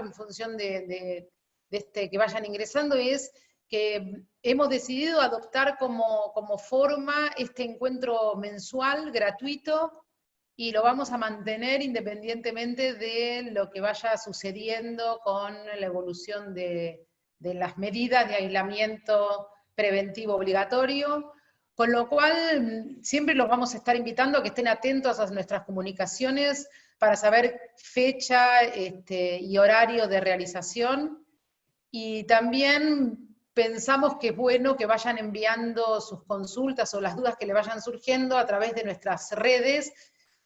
en función de que vayan ingresando, es que hemos decidido adoptar como forma este encuentro mensual, gratuito, y lo vamos a mantener independientemente de lo que vaya sucediendo con la evolución de las medidas de aislamiento preventivo obligatorio, con lo cual siempre los vamos a estar invitando a que estén atentos a nuestras comunicaciones para saber fecha y horario de realización, y también pensamos que es bueno que vayan enviando sus consultas o las dudas que le vayan surgiendo a través de nuestras redes,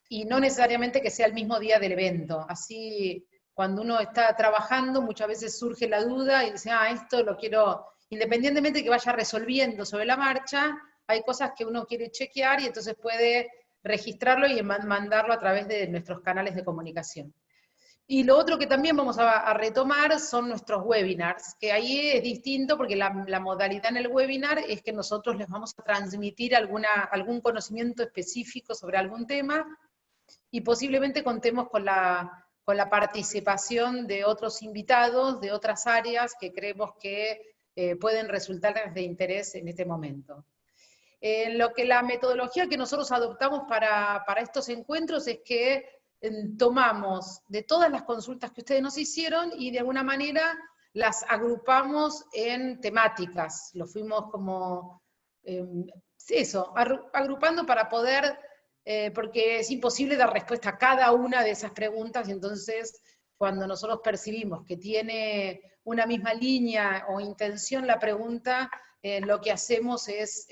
y no necesariamente que sea el mismo día del evento. Así, cuando uno está trabajando, muchas veces surge la duda y dice, esto lo quiero, independientemente de que vaya resolviendo sobre la marcha, hay cosas que uno quiere chequear y entonces puede registrarlo y mandarlo a través de nuestros canales de comunicación. Y lo otro que también vamos a retomar son nuestros webinars, que ahí es distinto porque la modalidad en el webinar es que nosotros les vamos a transmitir algún conocimiento específico sobre algún tema, y posiblemente contemos con la participación de otros invitados de otras áreas que creemos que pueden resultar de interés en este momento. Lo que la metodología que nosotros adoptamos para estos encuentros es que tomamos de todas las consultas que ustedes nos hicieron y de alguna manera las agrupamos en temáticas. Lo fuimos como, agrupando para poder, porque es imposible dar respuesta a cada una de esas preguntas, y entonces cuando nosotros percibimos que tiene una misma línea o intención la pregunta, lo que hacemos es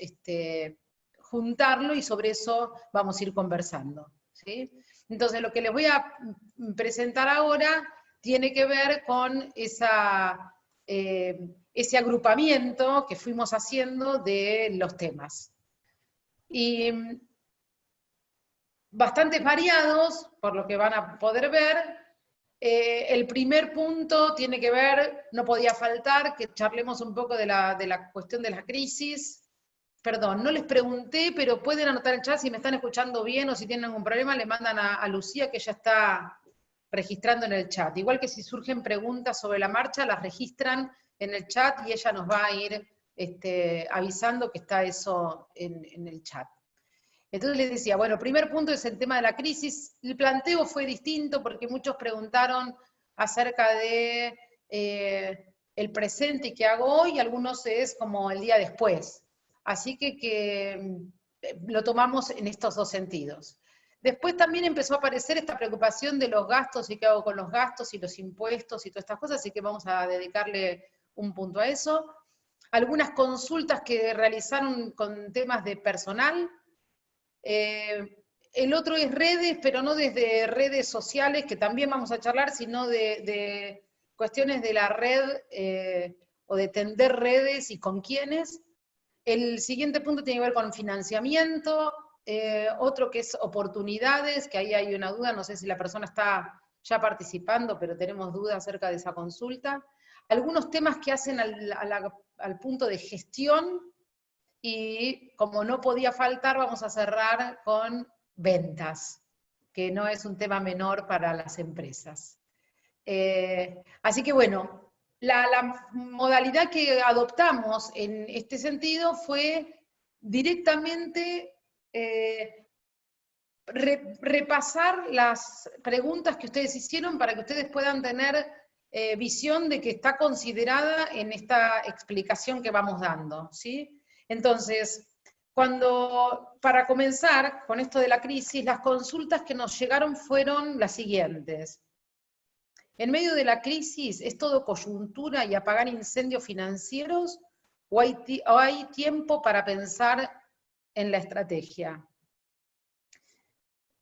juntarlo y sobre eso vamos a ir conversando, ¿sí? Entonces lo que les voy a presentar ahora tiene que ver con ese agrupamiento que fuimos haciendo de los temas. Y bastante variados, por lo que van a poder ver. El primer punto tiene que ver, no podía faltar, que charlemos un poco de la cuestión de la crisis. Perdón, no les pregunté, pero pueden anotar en el chat si me están escuchando bien o si tienen algún problema, le mandan a Lucía, que ya está registrando en el chat. Igual que si surgen preguntas sobre la marcha, las registran en el chat y ella nos va a ir avisando que está eso en el chat. Entonces les decía, bueno, primer punto es el tema de la crisis. El planteo fue distinto porque muchos preguntaron acerca de el presente y qué hago hoy, y algunos es como el día después. Así que lo tomamos en estos dos sentidos. Después también empezó a aparecer esta preocupación de los gastos y qué hago con los gastos y los impuestos y todas estas cosas, así que vamos a dedicarle un punto a eso. Algunas consultas que realizaron con temas de personal. El otro es redes, pero no desde redes sociales, que también vamos a charlar, sino de cuestiones de la red o de tender redes y con quiénes. El siguiente punto tiene que ver con financiamiento, otro que es oportunidades, que ahí hay una duda, no sé si la persona está ya participando, pero tenemos dudas acerca de esa consulta. Algunos temas que hacen al punto de gestión, y como no podía faltar, vamos a cerrar con ventas, que no es un tema menor para las empresas. Así que bueno, la modalidad que adoptamos en este sentido fue directamente repasar las preguntas que ustedes hicieron para que ustedes puedan tener visión de que está considerada en esta explicación que vamos dando, ¿sí? Entonces, para comenzar con esto de la crisis, las consultas que nos llegaron fueron las siguientes. ¿En medio de la crisis es todo coyuntura y apagar incendios financieros, o hay tiempo para pensar en la estrategia?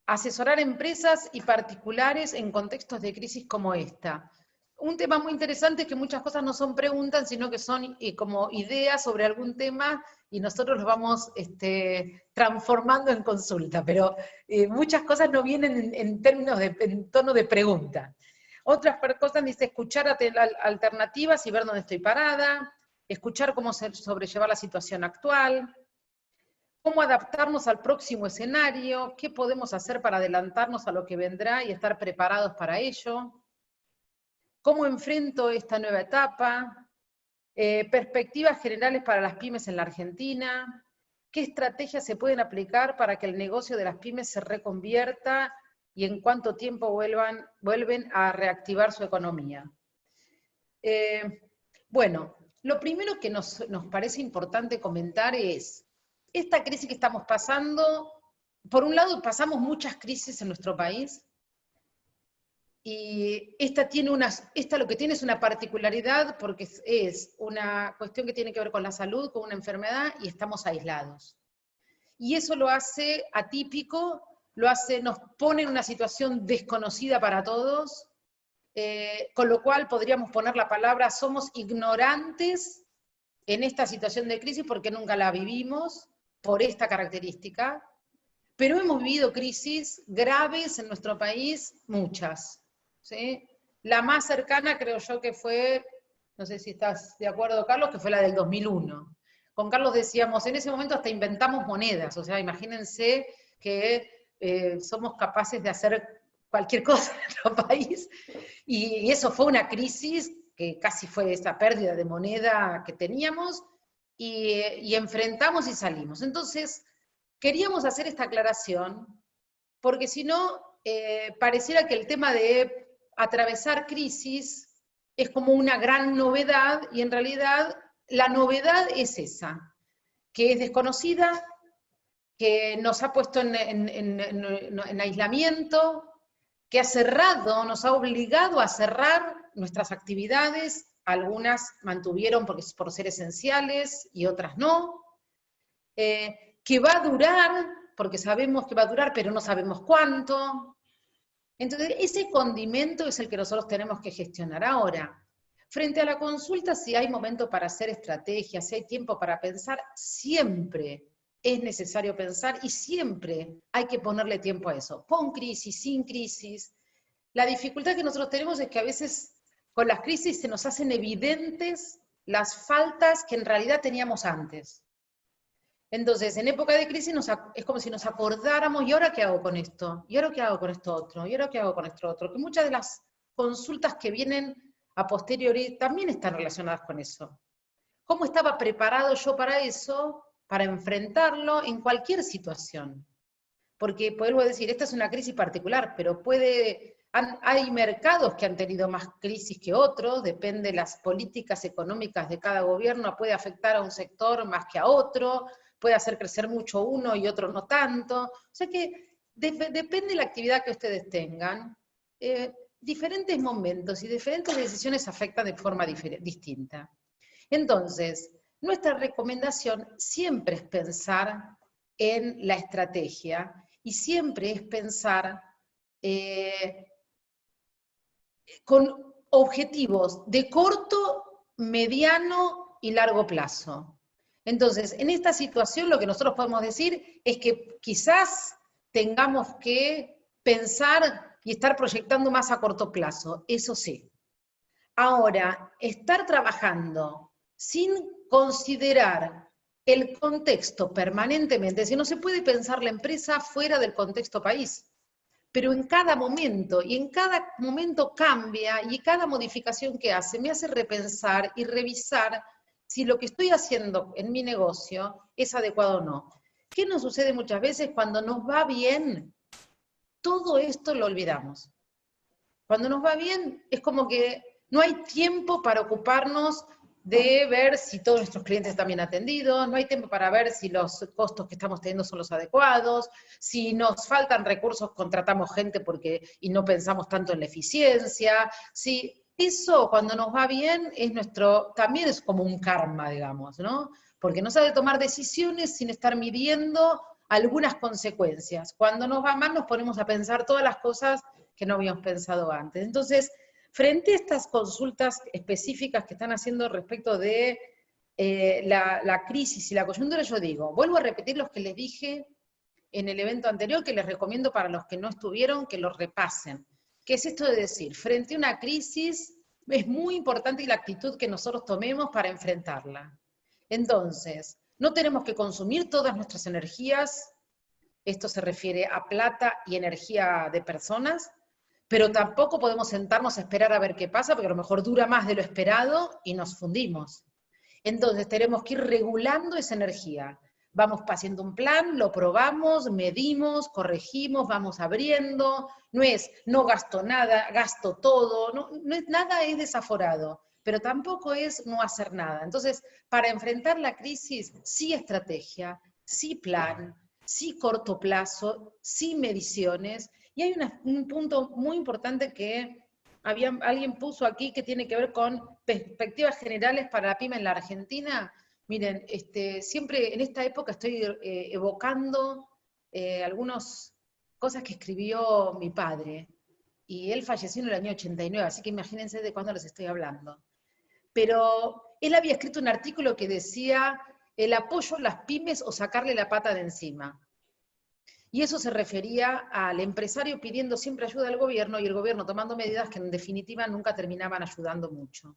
Asesorar empresas y particulares en contextos de crisis como esta. Un tema muy interesante es que muchas cosas no son preguntas, sino que son como ideas sobre algún tema, y nosotros los vamos transformando en consulta, pero muchas cosas no vienen en tono de pregunta. Otras cosas dice escuchar alternativas y ver dónde estoy parada, escuchar cómo sobrellevar la situación actual, cómo adaptarnos al próximo escenario, qué podemos hacer para adelantarnos a lo que vendrá y estar preparados para ello. ¿Cómo enfrento esta nueva etapa? Perspectivas generales para las pymes en la Argentina. ¿Qué estrategias se pueden aplicar para que el negocio de las pymes se reconvierta y en cuánto tiempo vuelven a reactivar su economía? Bueno, lo primero que nos parece importante comentar es, esta crisis que estamos pasando, por un lado pasamos muchas crisis en nuestro país, y esta lo que tiene es una particularidad porque es una cuestión que tiene que ver con la salud, con una enfermedad, y estamos aislados. Y eso lo hace atípico, nos pone en una situación desconocida para todos, con lo cual podríamos poner la palabra, somos ignorantes en esta situación de crisis porque nunca la vivimos por esta característica, pero hemos vivido crisis graves en nuestro país, muchas. ¿Sí? La más cercana creo yo que fue, no sé si estás de acuerdo, Carlos, que fue la del 2001. Con Carlos decíamos, en ese momento hasta inventamos monedas, o sea, imagínense que somos capaces de hacer cualquier cosa en nuestro país, y eso fue una crisis que casi fue esa pérdida de moneda que teníamos, y enfrentamos y salimos. Entonces, queríamos hacer esta aclaración, porque si no, pareciera que el tema de atravesar crisis es como una gran novedad, y en realidad la novedad es esa, que es desconocida, que nos ha puesto en aislamiento, que ha cerrado, nos ha obligado a cerrar nuestras actividades, algunas mantuvieron por ser esenciales y otras no, que va a durar, porque sabemos que va a durar, pero no sabemos cuánto. Entonces, ese condimento es el que nosotros tenemos que gestionar. Ahora, frente a la consulta, si hay momento para hacer estrategias, si hay tiempo para pensar, siempre es necesario pensar y siempre hay que ponerle tiempo a eso, con crisis, sin crisis. La dificultad que nosotros tenemos es que a veces con las crisis se nos hacen evidentes las faltas que en realidad teníamos antes. Entonces, en época de crisis es como si nos acordáramos, ¿y ahora qué hago con esto? ¿Y ahora qué hago con esto otro? ¿Y ahora qué hago con esto otro? Que muchas de las consultas que vienen a posteriori también están relacionadas con eso. ¿Cómo estaba preparado yo para eso, para enfrentarlo en cualquier situación? Porque, vuelvo a decir, esta es una crisis particular, pero hay mercados que han tenido más crisis que otros, depende de las políticas económicas de cada gobierno, puede afectar a un sector más que a otro, puede hacer crecer mucho uno y otro no tanto. O sea que depende de la actividad que ustedes tengan, diferentes momentos y diferentes decisiones afectan de forma distinta. Entonces, nuestra recomendación siempre es pensar en la estrategia y siempre es pensar con objetivos de corto, mediano y largo plazo. Entonces, en esta situación lo que nosotros podemos decir es que quizás tengamos que pensar y estar proyectando más a corto plazo, eso sí. Ahora, estar trabajando sin considerar el contexto permanentemente, si no se puede pensar la empresa fuera del contexto país, pero en cada momento, y en cada momento cambia, y cada modificación que hace me hace repensar y revisar si lo que estoy haciendo en mi negocio es adecuado o no. ¿Qué nos sucede muchas veces cuando nos va bien? Todo esto lo olvidamos. Cuando nos va bien, es como que no hay tiempo para ocuparnos de ver si todos nuestros clientes están bien atendidos, no hay tiempo para ver si los costos que estamos teniendo son los adecuados, si nos faltan recursos, contratamos gente y no pensamos tanto en la eficiencia. Si eso, cuando nos va bien, también es como un karma, digamos, ¿no? Porque no sabe tomar decisiones sin estar midiendo algunas consecuencias. Cuando nos va mal, nos ponemos a pensar todas las cosas que no habíamos pensado antes. Entonces, frente a estas consultas específicas que están haciendo respecto de la crisis y la coyuntura, yo digo, vuelvo a repetir los que les dije en el evento anterior, que les recomiendo para los que no estuvieron, que lo repasen. ¿Qué es esto de decir? Frente a una crisis, es muy importante la actitud que nosotros tomemos para enfrentarla. Entonces, no tenemos que consumir todas nuestras energías, esto se refiere a plata y energía de personas, pero tampoco podemos sentarnos a esperar a ver qué pasa, porque a lo mejor dura más de lo esperado y nos fundimos. Entonces tenemos que ir regulando esa energía. Vamos haciendo un plan, lo probamos, medimos, corregimos, vamos abriendo. No es, no gasto nada, gasto todo, nada es desaforado, pero tampoco es no hacer nada. Entonces, para enfrentar la crisis, sí estrategia, sí plan, sí corto plazo, sí mediciones. Y hay un punto muy importante que alguien puso aquí que tiene que ver con perspectivas generales para la pyme en la Argentina. Miren, siempre en esta época estoy evocando algunas cosas que escribió mi padre, y él falleció en el año 89, así que imagínense de cuándo les estoy hablando. Pero él había escrito un artículo que decía el apoyo a las pymes o sacarle la pata de encima. Y eso se refería al empresario pidiendo siempre ayuda al gobierno y el gobierno tomando medidas que en definitiva nunca terminaban ayudando mucho.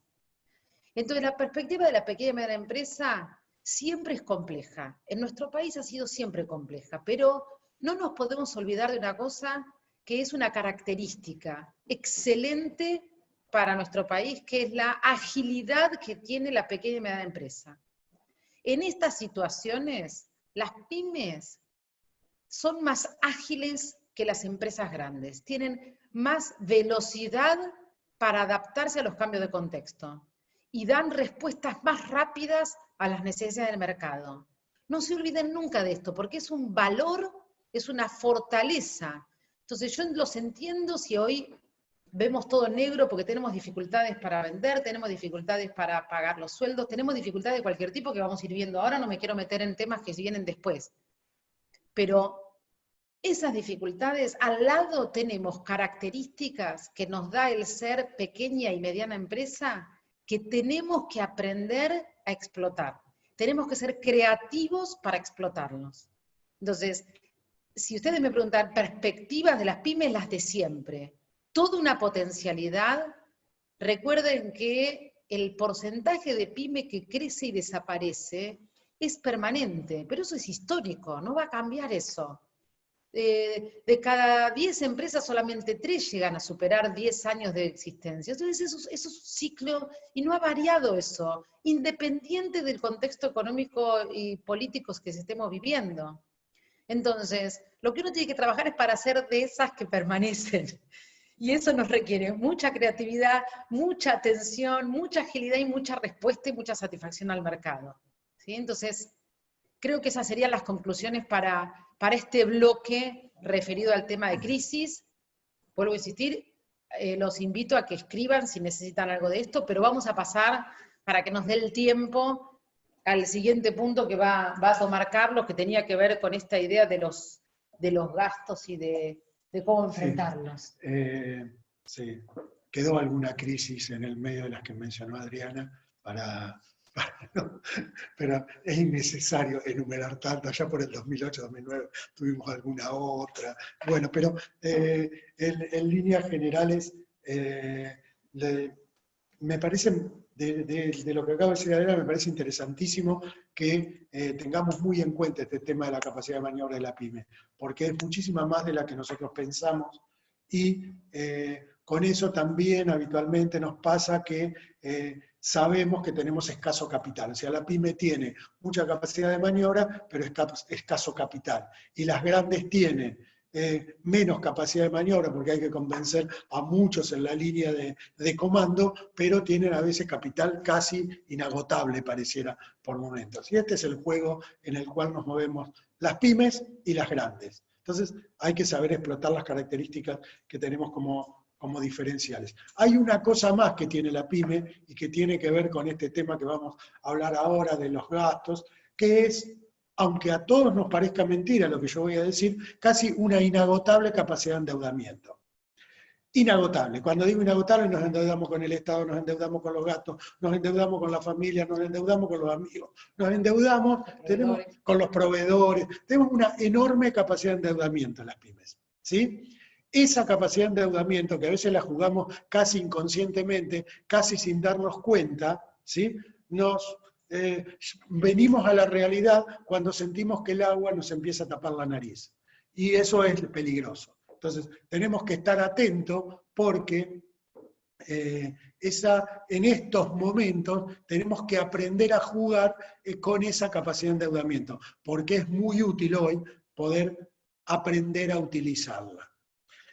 Entonces la perspectiva de la pequeña y mediana empresa siempre es compleja. En nuestro país ha sido siempre compleja, pero no nos podemos olvidar de una cosa que es una característica excelente para nuestro país, que es la agilidad que tiene la pequeña y mediana empresa. En estas situaciones, las pymes son más ágiles que las empresas grandes, tienen más velocidad para adaptarse a los cambios de contexto y dan respuestas más rápidas a las necesidades del mercado. No se olviden nunca de esto, porque es un valor, es una fortaleza. Entonces yo los entiendo si hoy vemos todo negro porque tenemos dificultades para vender, tenemos dificultades para pagar los sueldos, tenemos dificultades de cualquier tipo que vamos a ir viendo ahora, no me quiero meter en temas que vienen después. Pero esas dificultades, al lado tenemos características que nos da el ser pequeña y mediana empresa que tenemos que aprender a explotar. Tenemos que ser creativos para explotarlos. Entonces, si ustedes me preguntan perspectivas de las pymes, las de siempre. Toda una potencialidad. Recuerden que el porcentaje de pyme que crece y desaparece es permanente, pero eso es histórico, no va a cambiar eso. De cada 10 empresas, solamente 3 llegan a superar 10 años de existencia. Entonces eso es un ciclo y no ha variado eso, independiente del contexto económico y político que estemos viviendo. Entonces, lo que uno tiene que trabajar es para hacer de esas que permanecen. Y eso nos requiere mucha creatividad, mucha atención, mucha agilidad y mucha respuesta y mucha satisfacción al mercado. ¿Sí? Entonces, creo que esas serían las conclusiones para este bloque referido al tema de crisis. Vuelvo a insistir, los invito a que escriban si necesitan algo de esto, pero vamos a pasar, para que nos dé el tiempo, al siguiente punto que va a tomar Carlos, que tenía que ver con esta idea de los gastos y de cómo enfrentarlos. Sí, quedó alguna crisis en el medio de las que mencionó Adriana, pero es innecesario enumerar tanto. Allá por el 2008-2009 tuvimos alguna otra. Bueno, pero en líneas generales, me parece, de lo que acaba de decir Adriana, me parece interesantísimo que tengamos muy en cuenta este tema de la capacidad de maniobra de la pyme, porque es muchísima más de la que nosotros pensamos, y con eso también habitualmente nos pasa que sabemos que tenemos escaso capital. O sea, la pyme tiene mucha capacidad de maniobra, pero escaso capital. Y las grandes tienen menos capacidad de maniobra, porque hay que convencer a muchos en la línea de comando, pero tienen a veces capital casi inagotable, pareciera, por momentos. Y este es el juego en el cual nos movemos las pymes y las grandes. Entonces, hay que saber explotar las características que tenemos como diferenciales. Hay una cosa más que tiene la pyme y que tiene que ver con este tema que vamos a hablar ahora de los gastos, que es, aunque a todos nos parezca mentira lo que yo voy a decir, casi una inagotable capacidad de endeudamiento. Inagotable. Cuando digo inagotable, nos endeudamos con el Estado, nos endeudamos con los gastos, nos endeudamos con la familia, nos endeudamos con los amigos, nos endeudamos con los proveedores. Tenemos una enorme capacidad de endeudamiento en las pymes, ¿sí? Esa capacidad de endeudamiento, que a veces la jugamos casi inconscientemente, casi sin darnos cuenta, ¿sí? Venimos a la realidad cuando sentimos que el agua nos empieza a tapar la nariz. Y eso es peligroso. Entonces, tenemos que estar atentos porque en estos momentos tenemos que aprender a jugar con esa capacidad de endeudamiento, porque es muy útil hoy poder aprender a utilizarla.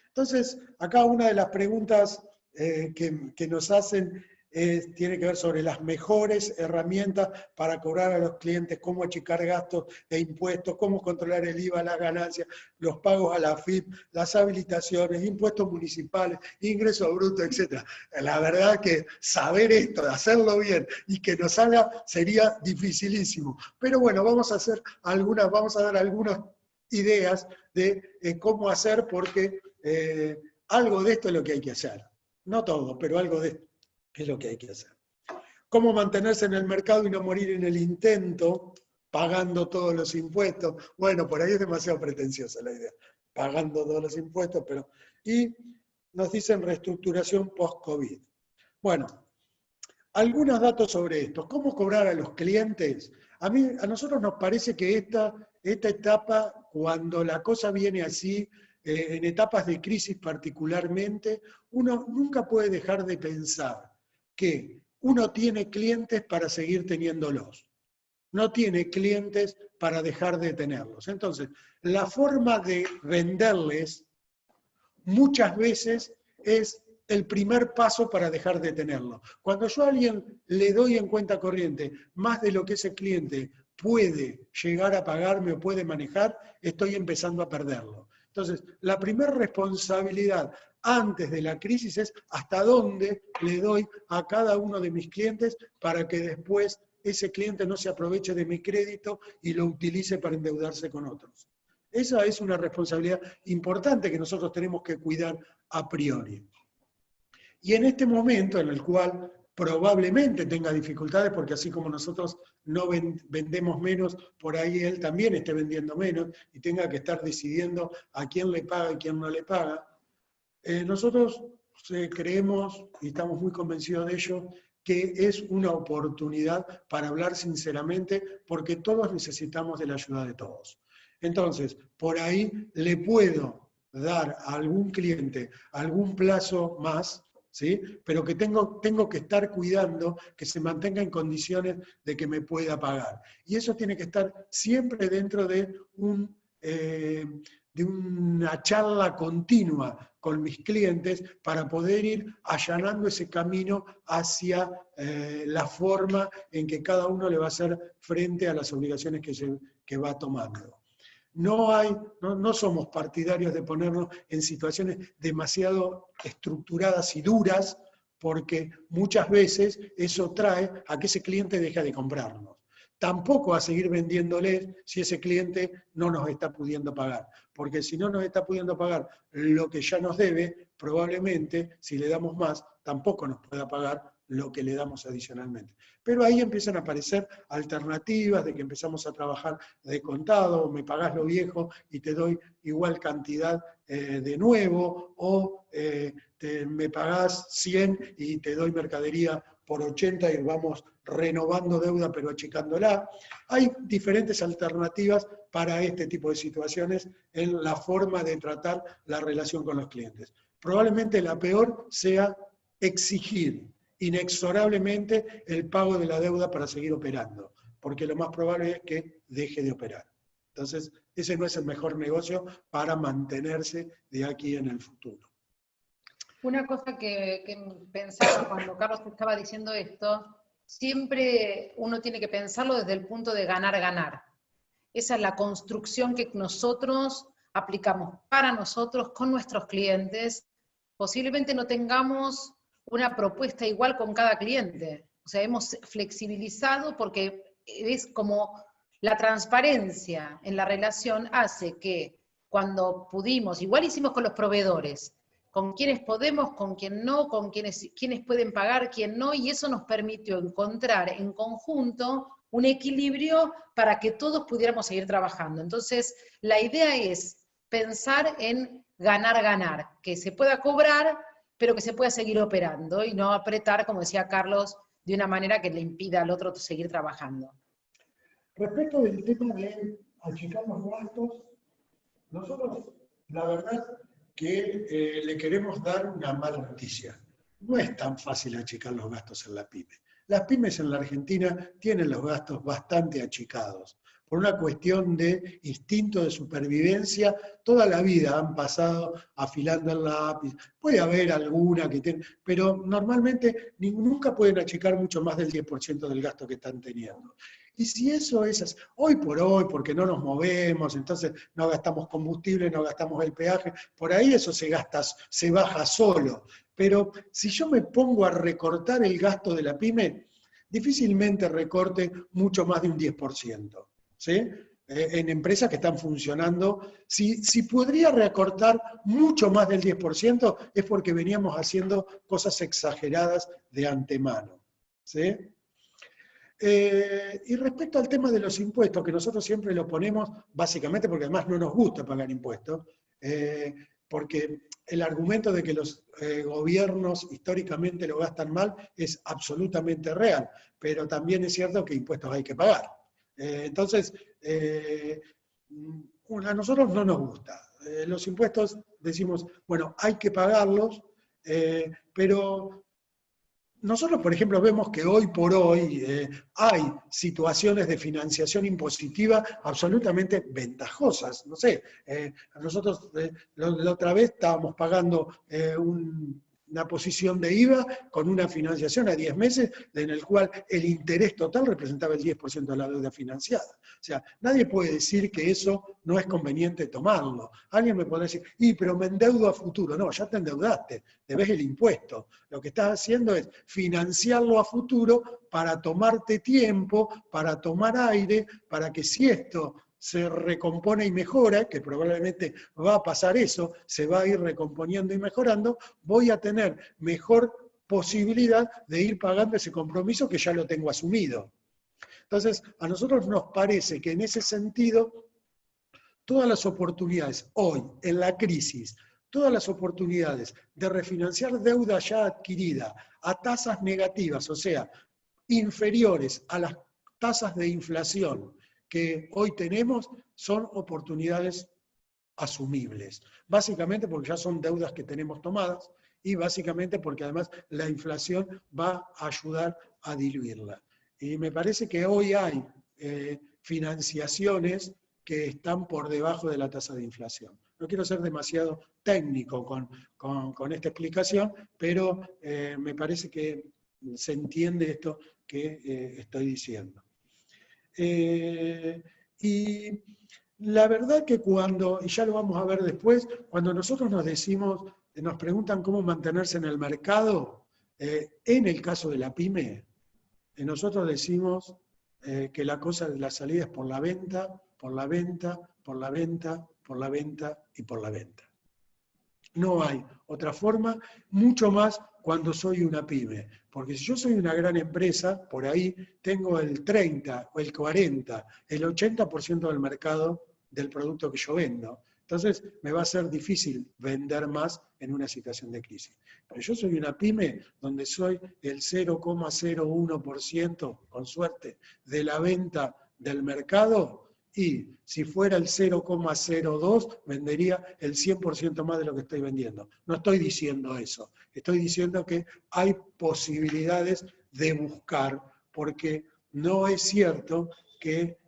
Entonces, acá una de las preguntas que nos hacen tiene que ver sobre las mejores herramientas para cobrar a los clientes, cómo achicar gastos e impuestos, cómo controlar el IVA, las ganancias, los pagos a la AFIP, las habilitaciones, impuestos municipales, ingresos brutos, etc. La verdad que saber esto, hacerlo bien y que nos salga sería dificilísimo. Pero bueno, vamos a dar algunas ideas de cómo hacer, porque algo de esto es lo que hay que hacer. No todo, pero algo de esto es lo que hay que hacer. Cómo mantenerse en el mercado y no morir en el intento, pagando todos los impuestos. Bueno, por ahí es demasiado pretenciosa la idea, pagando todos los impuestos, pero... Y nos dicen reestructuración post-COVID. Bueno, algunos datos sobre esto. ¿Cómo cobrar a los clientes? A nosotros nos parece que esta etapa, cuando la cosa viene así, en etapas de crisis particularmente, uno nunca puede dejar de pensar que uno tiene clientes para seguir teniéndolos. No tiene clientes para dejar de tenerlos. Entonces, la forma de venderles muchas veces es el primer paso para dejar de tenerlo. Cuando yo a alguien le doy en cuenta corriente más de lo que ese cliente puede llegar a pagarme o puede manejar, estoy empezando a perderlo. Entonces, la primera responsabilidad antes de la crisis es hasta dónde le doy a cada uno de mis clientes para que después ese cliente no se aproveche de mi crédito y lo utilice para endeudarse con otros. Esa es una responsabilidad importante que nosotros tenemos que cuidar a priori. Y en este momento en el cual probablemente tenga dificultades, porque así como nosotros no vendemos menos, por ahí él también esté vendiendo menos y tenga que estar decidiendo a quién le paga y quién no le paga, nosotros creemos, y estamos muy convencidos de ello, que es una oportunidad para hablar sinceramente, porque todos necesitamos de la ayuda de todos. Entonces, por ahí le puedo dar a algún cliente algún plazo más, ¿sí? Pero que tengo que estar cuidando que se mantenga en condiciones de que me pueda pagar. Y eso tiene que estar siempre dentro de una charla continua con mis clientes para poder ir allanando ese camino hacia la forma en que cada uno le va a hacer frente a las obligaciones que va tomando. No somos partidarios de ponernos en situaciones demasiado estructuradas y duras, porque muchas veces eso trae a que ese cliente deje de comprarnos. Tampoco a seguir vendiéndoles si ese cliente no nos está pudiendo pagar, porque si no nos está pudiendo pagar lo que ya nos debe, probablemente si le damos más, tampoco nos pueda pagar lo que le damos adicionalmente. Pero ahí empiezan a aparecer alternativas de que empezamos a trabajar de contado, me pagás lo viejo y te doy igual cantidad de nuevo, o me pagás 100 y te doy mercadería por 80 y vamos renovando deuda pero achicándola. Hay diferentes alternativas para este tipo de situaciones en la forma de tratar la relación con los clientes. Probablemente la peor sea exigir inexorablemente el pago de la deuda para seguir operando, porque lo más probable es que deje de operar. Entonces, ese no es el mejor negocio para mantenerse de aquí en el futuro. Una cosa que pensaba cuando Carlos estaba diciendo esto, siempre uno tiene que pensarlo desde el punto de ganar-ganar. Esa es la construcción que nosotros aplicamos para nosotros, con nuestros clientes. Posiblemente no tengamos una propuesta igual con cada cliente. O sea, hemos flexibilizado porque es como la transparencia en la relación hace que cuando pudimos, igual hicimos con los proveedores, con quienes podemos, con quien no, con quienes pueden pagar, quién no, y eso nos permitió encontrar en conjunto un equilibrio para que todos pudiéramos seguir trabajando. Entonces, la idea es pensar en ganar-ganar, que se pueda cobrar, pero que se pueda seguir operando y no apretar, como decía Carlos, de una manera que le impida al otro seguir trabajando. Respecto del tema de achicar los gastos, nosotros, la verdad que le queremos dar una mala noticia. No es tan fácil achicar los gastos en la pyme. Las pymes en la Argentina tienen los gastos bastante achicados. Por una cuestión de instinto de supervivencia, toda la vida han pasado afilando el lápiz. Puede haber alguna que tiene, pero normalmente nunca pueden achicar mucho más del 10% del gasto que están teniendo. Y si eso es así, hoy por hoy, porque no nos movemos, entonces no gastamos combustible, no gastamos el peaje, por ahí eso se baja solo. Pero si yo me pongo a recortar el gasto de la pyme, difícilmente recorte mucho más de un 10%. ¿Sí? En empresas que están funcionando, si podría recortar mucho más del 10% es porque veníamos haciendo cosas exageradas de antemano. ¿Sí? Y respecto al tema de los impuestos, que nosotros siempre lo ponemos, básicamente porque además no nos gusta pagar impuestos, porque el argumento de que los gobiernos históricamente lo gastan mal es absolutamente real, pero también es cierto que impuestos hay que pagar. Entonces, a nosotros no nos gusta. Los impuestos, decimos, bueno, hay que pagarlos, pero nosotros, por ejemplo, vemos que hoy por hoy hay situaciones de financiación impositiva absolutamente ventajosas. No sé, nosotros la otra vez estábamos pagando una posición de IVA con una financiación a 10 meses en el cual el interés total representaba el 10% de la deuda financiada. O sea, nadie puede decir que eso no es conveniente tomarlo. Alguien me puede decir, pero me endeudo a futuro. No, ya te endeudaste, debes el impuesto. Lo que estás haciendo es financiarlo a futuro para tomarte tiempo, para tomar aire, para que si esto se recompone y mejora, que probablemente va a pasar eso, se va a ir recomponiendo y mejorando, voy a tener mejor posibilidad de ir pagando ese compromiso que ya lo tengo asumido. Entonces, a nosotros nos parece que en ese sentido, todas las oportunidades hoy, en la crisis, todas las oportunidades de refinanciar deuda ya adquirida a tasas negativas, o sea, inferiores a las tasas de inflación que hoy tenemos, son oportunidades asumibles. Básicamente porque ya son deudas que tenemos tomadas y básicamente porque además la inflación va a ayudar a diluirla. Y me parece que hoy hay financiaciones que están por debajo de la tasa de inflación. No quiero ser demasiado técnico con esta explicación, pero me parece que se entiende esto que estoy diciendo. Y la verdad que cuando, y ya lo vamos a ver después, cuando nosotros nos preguntan cómo mantenerse en el mercado, en el caso de la pyme, nosotros decimos que la salida es por la venta, por la venta, por la venta, por la venta y por la venta. No hay otra forma, mucho más cuando soy una pyme. Porque si yo soy una gran empresa, por ahí tengo el 30 o el 40, el 80% del mercado del producto que yo vendo. Entonces me va a ser difícil vender más en una situación de crisis. Pero yo soy una pyme donde soy el 0,01%, con suerte, de la venta del mercado. Y si fuera el 0,02, vendería el 100% más de lo que estoy vendiendo. No estoy diciendo eso. Estoy diciendo que hay posibilidades de buscar, porque no es cierto que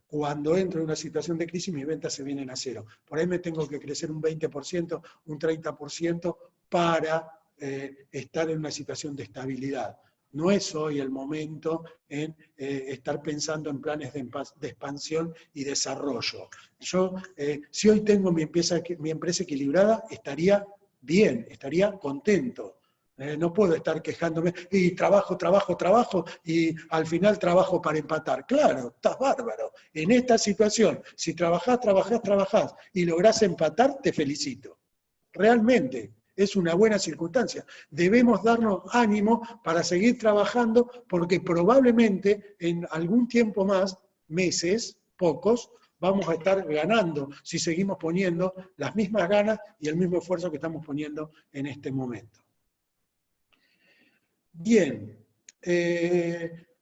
cuando entro en una situación de crisis mis ventas se vienen a cero. Por ahí me tengo que crecer un 20%, un 30% para estar en una situación de estabilidad. No es hoy el momento en estar pensando en planes de expansión y desarrollo. Yo, si hoy tengo mi empresa equilibrada, estaría bien, estaría contento. No puedo estar quejándome y trabajo y al final trabajo para empatar. Claro, estás bárbaro. En esta situación, si trabajás y lográs empatar, te felicito. Realmente. Es una buena circunstancia. Debemos darnos ánimo para seguir trabajando porque probablemente en algún tiempo más, meses, pocos, vamos a estar ganando si seguimos poniendo las mismas ganas y el mismo esfuerzo que estamos poniendo en este momento. Bien,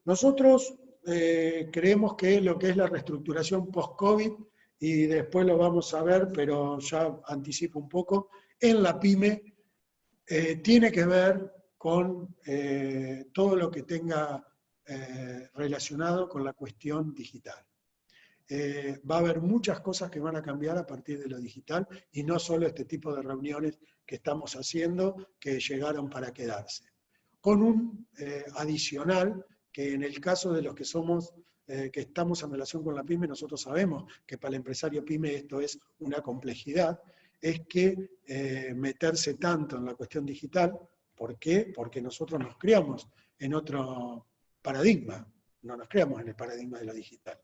nosotros creemos que lo que es la reestructuración post-COVID y después lo vamos a ver, pero ya anticipo un poco, en la PYME tiene que ver con todo lo que tenga relacionado con la cuestión digital. Va a haber muchas cosas que van a cambiar a partir de lo digital y no solo este tipo de reuniones que estamos haciendo que llegaron para quedarse. Con un adicional que en el caso de los que somos, que estamos en relación con la PYME, nosotros sabemos que para el empresario PYME esto es una complejidad, es que meterse tanto en la cuestión digital, ¿por qué? Porque nosotros nos criamos en otro paradigma, no nos criamos en el paradigma de lo digital.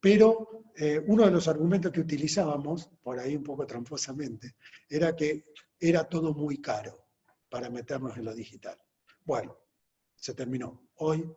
Pero uno de los argumentos que utilizábamos, por ahí un poco tramposamente, era que era todo muy caro para meternos en lo digital. Bueno, se terminó. Hoy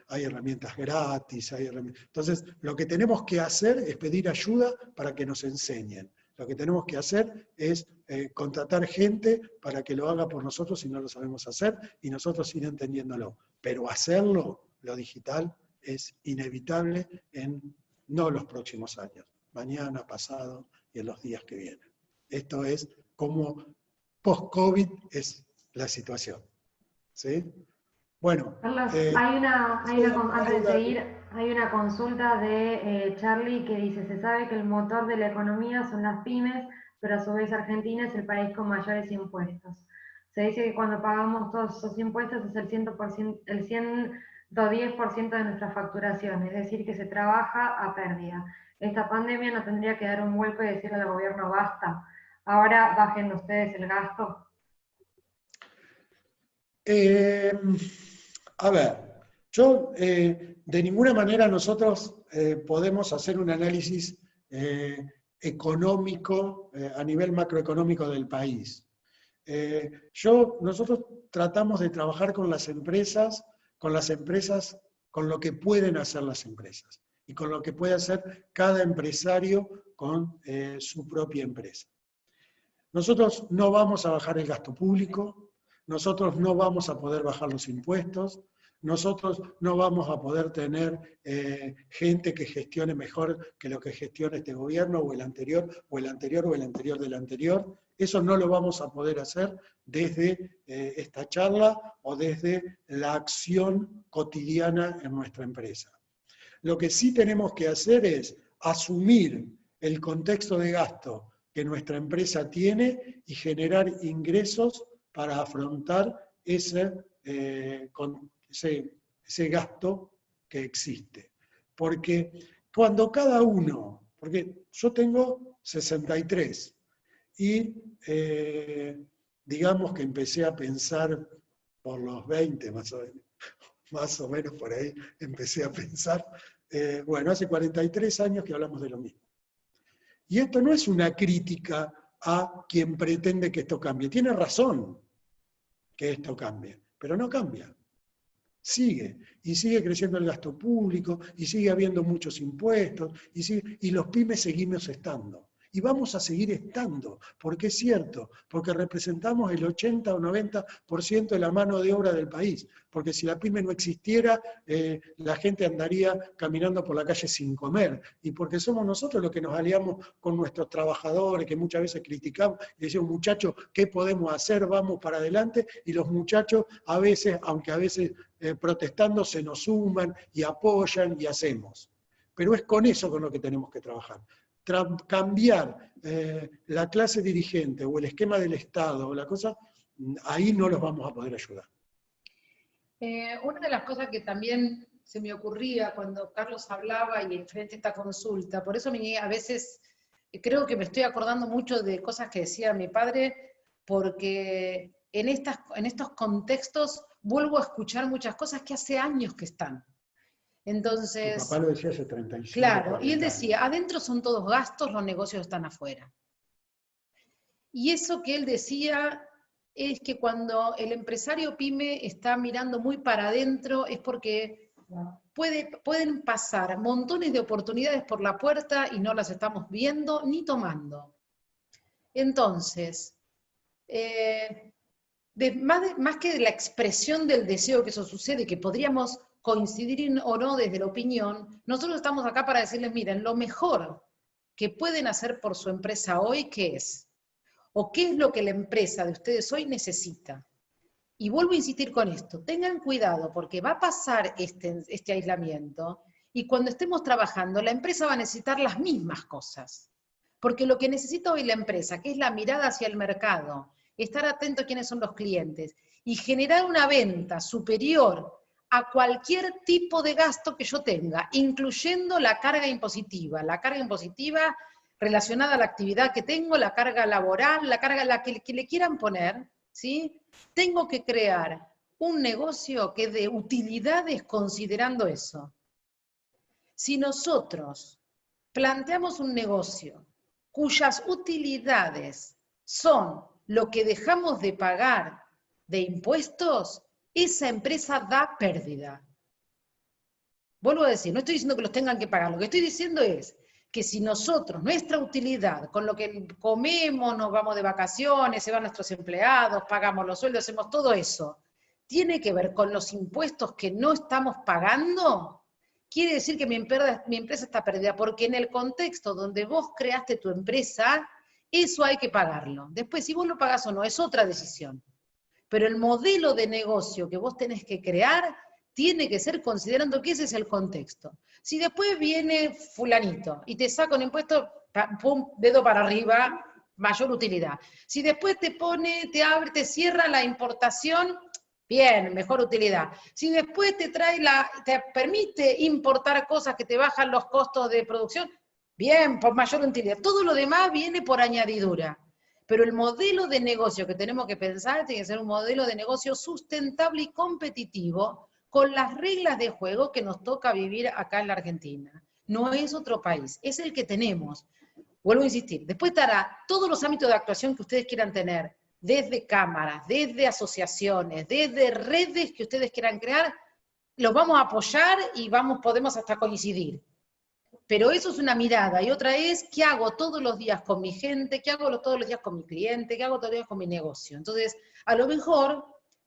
hay herramientas gratis, entonces lo que tenemos que hacer es pedir ayuda para que nos enseñen. Lo que tenemos que hacer es contratar gente para que lo haga por nosotros si no lo sabemos hacer y nosotros ir entendiéndolo. Pero hacerlo, lo digital, es inevitable en no los próximos años, mañana, pasado y en los días que vienen. Esto es como post-COVID es la situación. ¿Sí? Bueno. Carlos, antes de seguir, hay una consulta de Charlie que dice, se sabe que el motor de la economía son las pymes, pero a su vez Argentina es el país con mayores impuestos. Se dice que cuando pagamos todos esos impuestos es el 110% de nuestra facturación, es decir, que se trabaja a pérdida. Esta pandemia no tendría que dar un vuelco y decirle al gobierno basta. Ahora bajen ustedes el gasto. A ver, yo de ninguna manera nosotros podemos hacer un análisis económico a nivel macroeconómico del país. Nosotros tratamos de trabajar con las empresas, con lo que pueden hacer las empresas y con lo que puede hacer cada empresario con su propia empresa. Nosotros no vamos a bajar el gasto público, nosotros no vamos a poder bajar los impuestos, nosotros no vamos a poder tener gente que gestione mejor que lo que gestiona este gobierno, o el anterior, o el anterior, o el anterior del anterior. Eso no lo vamos a poder hacer desde esta charla o desde la acción cotidiana en nuestra empresa. Lo que sí tenemos que hacer es asumir el contexto de gasto que nuestra empresa tiene y generar ingresos para afrontar ese gasto que existe. Porque cuando cada uno, porque yo tengo 63 y digamos que empecé a pensar por los 20 más o menos por ahí empecé a pensar, bueno, hace 43 años que hablamos de lo mismo. Y esto no es una crítica a quien pretende que esto cambie. Tiene razón que esto cambie, pero no cambia. Sigue, y sigue creciendo el gasto público, y sigue habiendo muchos impuestos, y los pymes seguimos estando. Y vamos a seguir estando, porque es cierto, porque representamos el 80 o 90% de la mano de obra del país, porque si la pyme no existiera, la gente andaría caminando por la calle sin comer, y porque somos nosotros los que nos aliamos con nuestros trabajadores, que muchas veces criticamos, y decimos, muchachos, ¿qué podemos hacer? Vamos para adelante, y los muchachos a veces, aunque a veces protestando, se nos suman y apoyan y hacemos. Pero es con eso con lo que tenemos que trabajar. Cambiar la clase dirigente o el esquema del Estado o la cosa, ahí no los vamos a poder ayudar. Una de las cosas que también se me ocurría cuando Carlos hablaba y enfrente esta consulta, por eso a veces creo que me estoy acordando mucho de cosas que decía mi padre, porque en estos contextos vuelvo a escuchar muchas cosas que hace años que están. Entonces, tu papá lo decía hace 35 claro, y él decía, adentro son todos gastos, los negocios están afuera. Y eso que él decía es que cuando el empresario pyme está mirando muy para adentro es porque pueden pasar montones de oportunidades por la puerta y no las estamos viendo ni tomando. Entonces, más que de la expresión del deseo que eso sucede, que podríamos coincidir o no desde la opinión, nosotros estamos acá para decirles, miren, lo mejor que pueden hacer por su empresa hoy, ¿qué es? ¿O qué es lo que la empresa de ustedes hoy necesita? Y vuelvo a insistir con esto, tengan cuidado porque va a pasar este aislamiento y cuando estemos trabajando la empresa va a necesitar las mismas cosas. Porque lo que necesita hoy la empresa, que es la mirada hacia el mercado, estar atento a quiénes son los clientes y generar una venta superior a cualquier tipo de gasto que yo tenga, incluyendo la carga impositiva relacionada a la actividad que tengo, la carga laboral, la carga que le quieran poner, ¿sí? Tengo que crear un negocio que dé utilidades considerando eso. Si nosotros planteamos un negocio cuyas utilidades son lo que dejamos de pagar de impuestos, esa empresa da pérdida. Vuelvo a decir, no estoy diciendo que los tengan que pagar, lo que estoy diciendo es que si nosotros, nuestra utilidad, con lo que comemos, nos vamos de vacaciones, se van nuestros empleados, pagamos los sueldos, hacemos todo eso, tiene que ver con los impuestos que no estamos pagando, quiere decir que mi empresa está perdida, porque en el contexto donde vos creaste tu empresa, eso hay que pagarlo. Después, si vos lo pagás o no, es otra decisión. Pero el modelo de negocio que vos tenés que crear tiene que ser considerando que ese es el contexto. Si después viene fulanito y te saca un impuesto, pum, dedo para arriba, mayor utilidad. Si después te pone, te abre, te cierra la importación, bien, mejor utilidad. Si después te permite importar cosas que te bajan los costos de producción, bien, por mayor utilidad. Todo lo demás viene por añadidura. Pero el modelo de negocio que tenemos que pensar tiene que ser un modelo de negocio sustentable y competitivo con las reglas de juego que nos toca vivir acá en la Argentina. No es otro país, es el que tenemos. Vuelvo a insistir, después estará todos los ámbitos de actuación que ustedes quieran tener, desde cámaras, desde asociaciones, desde redes que ustedes quieran crear, los vamos a apoyar y podemos hasta coincidir. Pero eso es una mirada, y otra es, ¿qué hago todos los días con mi gente? ¿Qué hago todos los días con mi cliente? ¿Qué hago todos los días con mi negocio? Entonces, a lo mejor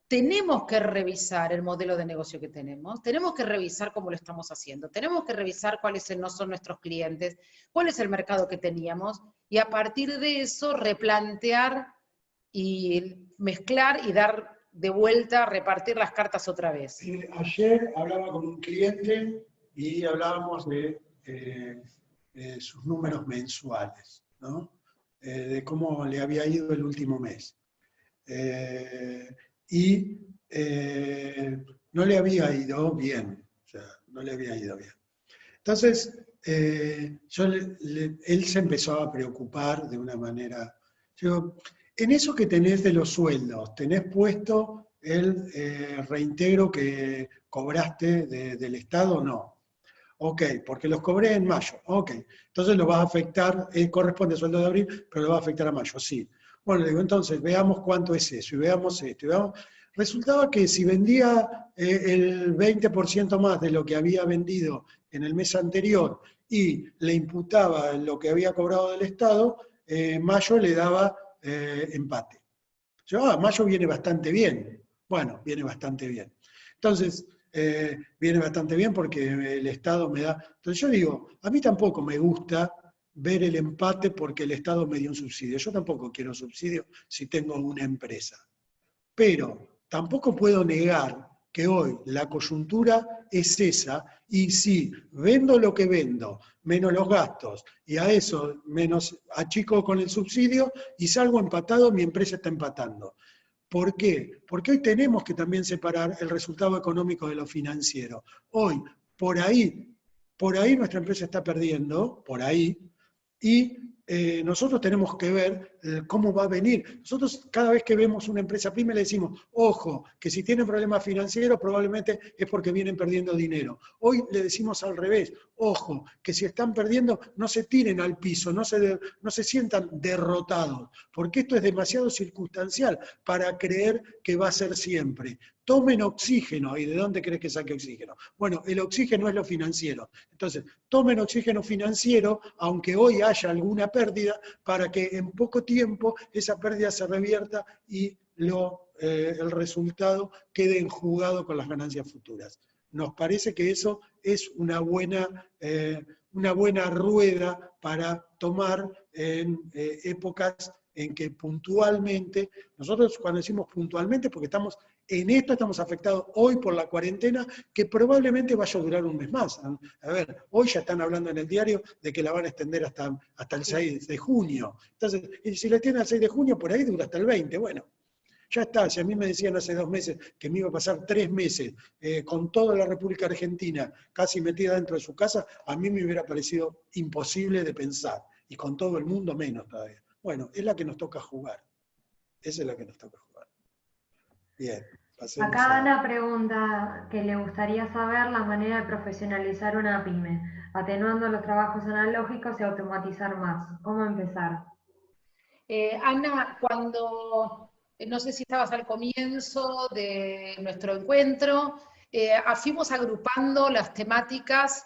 tenemos que revisar el modelo de negocio que tenemos que revisar cómo lo estamos haciendo, tenemos que revisar cuáles no son nuestros clientes, cuál es el mercado que teníamos, y a partir de eso replantear y mezclar y dar de vuelta, repartir las cartas otra vez. Ayer hablaba con un cliente y hablábamos de sus números mensuales, ¿no? De cómo le había ido el último mes. No le había ido bien, o sea, no le había ido bien. Entonces, él se empezó a preocupar de una manera. Yo, en eso que tenés de los sueldos, ¿tenés puesto el reintegro que cobraste del Estado o no? Ok, porque los cobré en mayo. Ok, entonces lo vas a afectar, corresponde al sueldo de abril, pero lo va a afectar a mayo, sí. Bueno, le digo, entonces, veamos cuánto es eso, y veamos esto, y veamos. Resultaba que si vendía el 20% más de lo que había vendido en el mes anterior y le imputaba lo que había cobrado del Estado, mayo le daba empate. Yo, mayo viene bastante bien. Bueno, viene bastante bien. Entonces, viene bastante bien porque el Estado me da. Entonces yo digo, a mí tampoco me gusta ver el empate porque el Estado me dio un subsidio. Yo tampoco quiero subsidio si tengo una empresa. Pero tampoco puedo negar que hoy la coyuntura es esa, y si vendo lo que vendo, menos los gastos, y a eso menos achico con el subsidio, y salgo empatado, mi empresa está empatando. ¿Por qué? Porque hoy tenemos que también separar el resultado económico de lo financiero. Hoy, por ahí nuestra empresa está perdiendo, por ahí, y nosotros tenemos que ver cómo va a venir. Nosotros cada vez que vemos una empresa pyme le decimos, ojo, que si tienen problemas financieros probablemente es porque vienen perdiendo dinero. Hoy le decimos al revés, ojo, que si están perdiendo no se tiren al piso, no se sientan derrotados, porque esto es demasiado circunstancial para creer que va a ser siempre. Tomen oxígeno. ¿Y de dónde crees que saque oxígeno? Bueno, el oxígeno es lo financiero. Entonces, tomen oxígeno financiero, aunque hoy haya alguna pérdida, para que en poco tiempo esa pérdida se revierta y el resultado quede enjugado con las ganancias futuras. nos parece que eso es una buena rueda para tomar en épocas en que puntualmente, nosotros cuando decimos puntualmente, porque estamos en esto, estamos afectados hoy por la cuarentena, que probablemente vaya a durar un mes más. A ver, hoy ya están hablando en el diario de que la van a extender hasta el 6 de junio. Entonces, y si la extienden al 6 de junio, por ahí dura hasta el 20. Bueno, ya está. Si a mí me decían hace 2 meses que me iba a pasar 3 meses con toda la República Argentina casi metida dentro de su casa, a mí me hubiera parecido imposible de pensar. Y con todo el mundo menos todavía. Bueno, es la que nos toca jugar. Esa es la que nos toca jugar. Bien, pasemos Acá Ana pregunta que le gustaría saber la manera de profesionalizar una pyme, atenuando los trabajos analógicos y automatizar más. ¿Cómo empezar? Ana, no sé si estabas al comienzo de nuestro encuentro, fuimos agrupando las temáticas